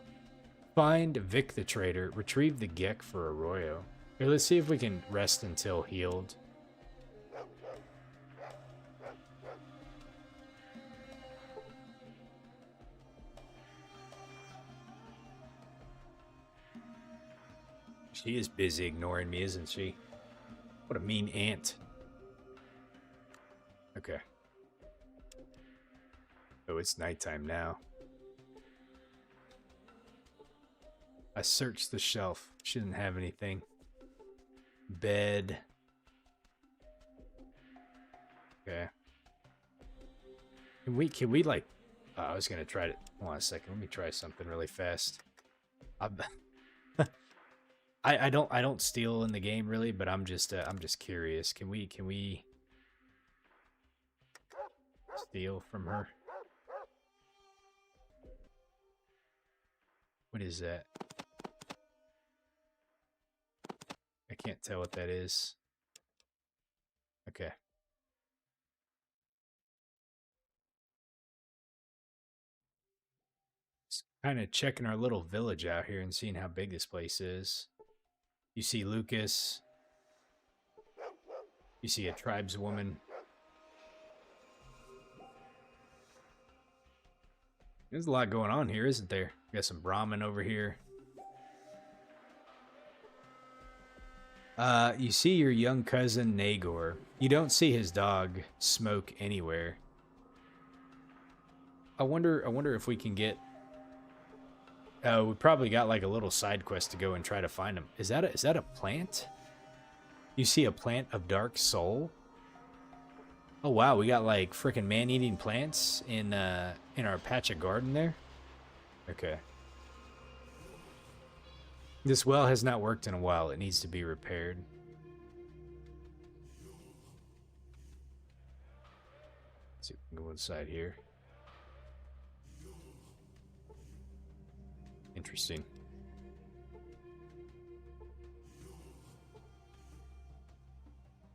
Find Vic the Trader. Retrieve the Gek for Arroyo. Here, let's see if we can rest until healed. She is busy ignoring me, isn't she? What a mean aunt. Okay. Oh, it's nighttime now. I searched the shelf. She didn't have anything. Bed. Okay. Can we like... Oh, I was gonna try to... Hold on a second. Let me try something really fast. I don't steal in the game really, but I'm just curious. Can we steal from her? What is that? I can't tell what that is. Okay. Just kind of checking our little village out here and seeing how big this place is. You see Lucas. You see a tribeswoman. There's a lot going on here, isn't there? We got some Brahmin over here. You see your young cousin Nagor. You don't see his dog Smoke anywhere. I wonder if we can get... we probably got like a little side quest to go and try to find him. Is that a plant? You see a plant of dark soul? Oh wow, we got like freaking man-eating plants in our patch of garden there. Okay. This well has not worked in a while. It needs to be repaired. Let's see if we can go inside here. Interesting.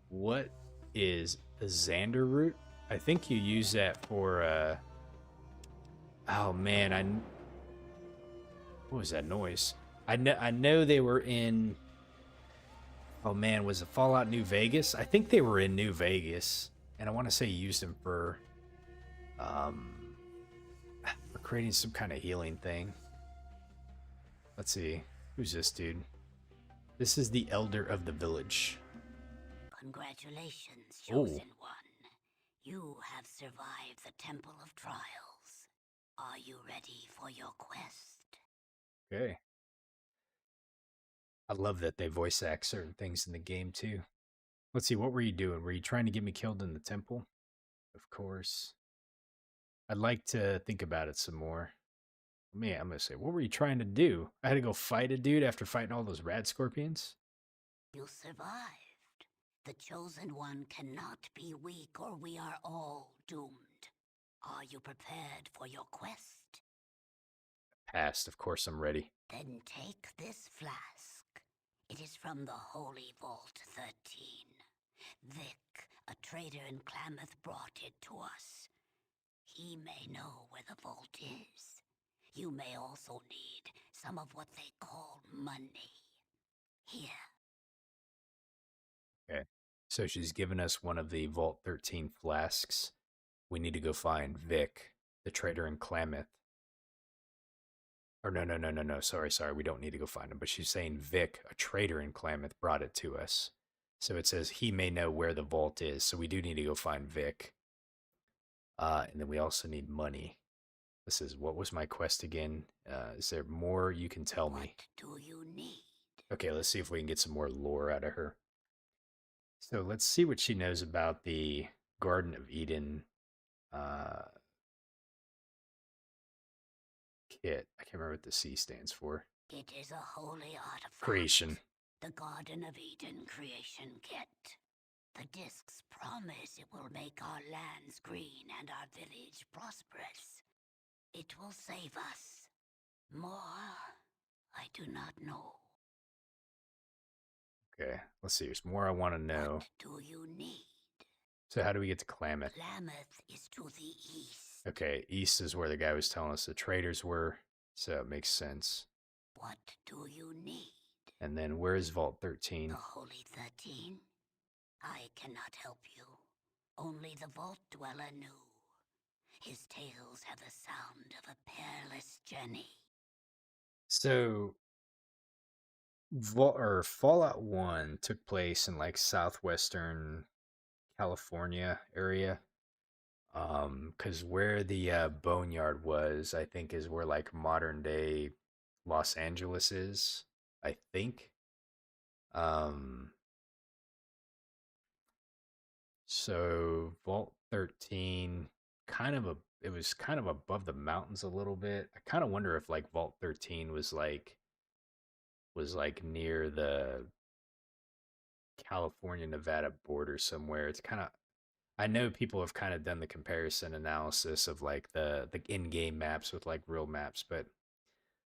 What is a Xander root? I think you use that for oh man, what was that noise? I know they were in... Oh man, was it Fallout New Vegas? I think they were in New Vegas, and I want to say you used them for creating some kind of healing thing. Let's see. Who's this dude? This is the elder of the village. Congratulations, chosen one. survive the Temple of Trials. Are you ready for your quest? Okay. I love that they voice act certain things in the game too. Let's see, what were you doing? Were you trying to get me killed in the temple? Of course. I'd like to think about it some more. Man, I'm gonna say, what were you trying to do? I had to go fight a dude after fighting all those rad scorpions? You survived. The Chosen One cannot be weak or we are all doomed. Are you prepared for your quest? Passed, of course I'm ready. Then take this flask. It is from the Holy Vault 13. Vic, a trader in Klamath, brought it to us. He may know where the vault is. You may also need some of what they call money. Here. Okay. So she's given us one of the Vault 13 flasks. We need to go find Vic, the trader in Klamath. Or no. Sorry. We don't need to go find him. But she's saying Vic, a trader in Klamath, brought it to us. So it says he may know where the vault is. So we do need to go find Vic. And then we also need money. This is, what was my quest again? Is there more you can tell me? What do you need? Okay, let's see if we can get some more lore out of her. So let's see what she knows about the Garden of Eden kit. I can't remember what the C stands for. It is a holy artifact. Creation. The Garden of Eden creation kit. The discs promise it will make our lands green and our village prosperous. It will save us. More, I do not know. Okay, let's see. There's more I want to know. What do you need? So how do we get to Klamath? Klamath is to the east. Okay, east is where the guy was telling us the traders were, so it makes sense. What do you need? And then where is Vault 13? The Holy 13? I cannot help you. Only the Vault Dweller knew. His tales have the sound of a perilous journey. So, Fallout 1 took place in like southwestern California area. Because where the Boneyard was, I think, is where like modern day Los Angeles is, I think. So Vault 13 it was kind of above the mountains a little bit. I kind of wonder if like Vault 13 was like near the California Nevada border somewhere. It's kind of, I know people have kind of done the comparison analysis of like the in-game maps with like real maps, but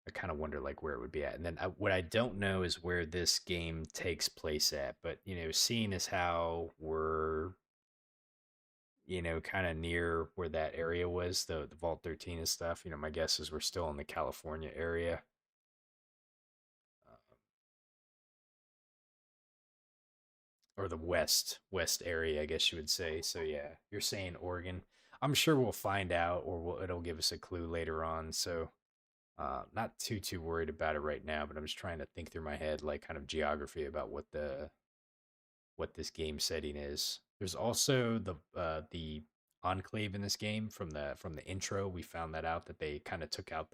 I kind of wonder like where it would be at. And then what I don't know is where this game takes place at, but seeing as how we're kind of near where that area was, the Vault 13 and stuff, my guess is we're still in the California area. Or the west area, I guess you would say. So yeah, you're saying Oregon. I'm sure we'll find out, or it'll give us a clue later on. So not too worried about it right now, but I'm just trying to think through my head, like kind of geography about what this game setting is. There's also the enclave in this game from the intro. We found that out, that they kind of took out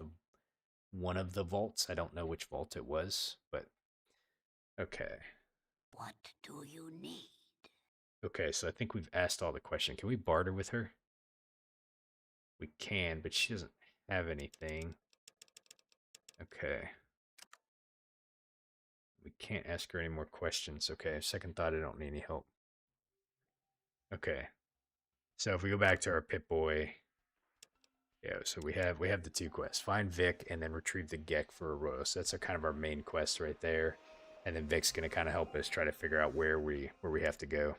one of the vaults. I don't know which vault it was, but okay. What do you need? Okay, so I think we've asked all the questions. Can we barter with her? We can, but she doesn't have anything. Okay. We can't ask her any more questions. Okay, second thought, I don't need any help. Okay. So if we go back to our Pip-Boy, yeah, so we have the two quests. Find Vic and then retrieve the Gek for Arroyo. So that's kind of our main quest right there. And then Vic's going to kind of help us try to figure out where we have to go.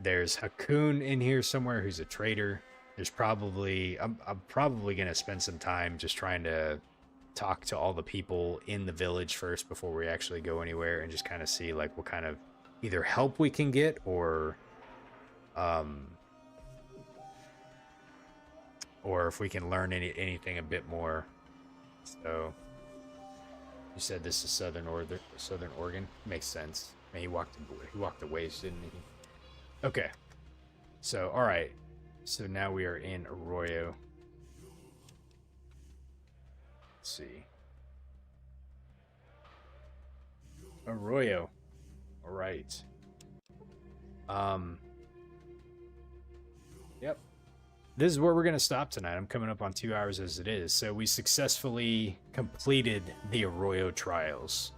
There's Hakun in here somewhere who's a trader. There's probably, I'm probably going to spend some time just trying to talk to all the people in the village first before we actually go anywhere, and just kind of see like what kind of either help we can get, or if we can learn anything a bit more. So you said this is Southern Oregon? Makes sense. Man, he walked away, didn't he? Okay. So, all right. So now we are in Arroyo. Let's see. Arroyo. All right. Yep. This is where we're going to stop tonight. I'm coming up on 2 hours as it is. So we successfully completed the Arroyo trials.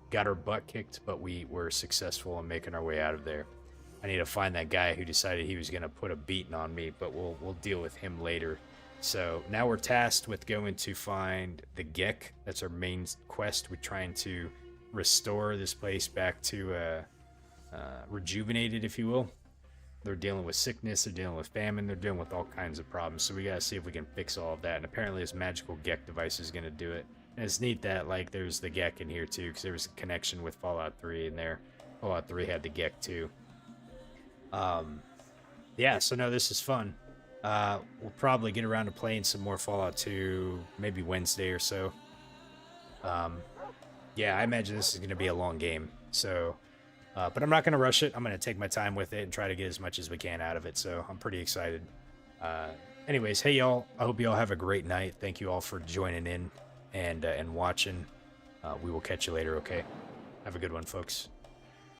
Got our butt kicked, but we were successful in making our way out of there. I need to find that guy who decided he was going to put a beating on me, but we'll deal with him later. So now we're tasked with going to find the Gek. That's our main quest. We're trying to restore this place back to rejuvenated, if you will. They're dealing with sickness, they're dealing with famine, they're dealing with all kinds of problems. So we gotta see if we can fix all of that. And apparently this magical Gek device is gonna do it. And it's neat that like there's the Gek in here too, because there was a connection with Fallout 3 in there. Fallout 3 had the Gek too. Yeah, so no, this is fun. We'll probably get around to playing some more Fallout 2, maybe Wednesday or so. Yeah, I imagine this is gonna be a long game. So but I'm not going to rush it. I'm going to take my time with it and try to get as much as we can out of it. So I'm pretty excited. Anyways, hey, y'all. I hope you all have a great night. Thank you all for joining in and watching. We will catch you later, okay? Have a good one, folks.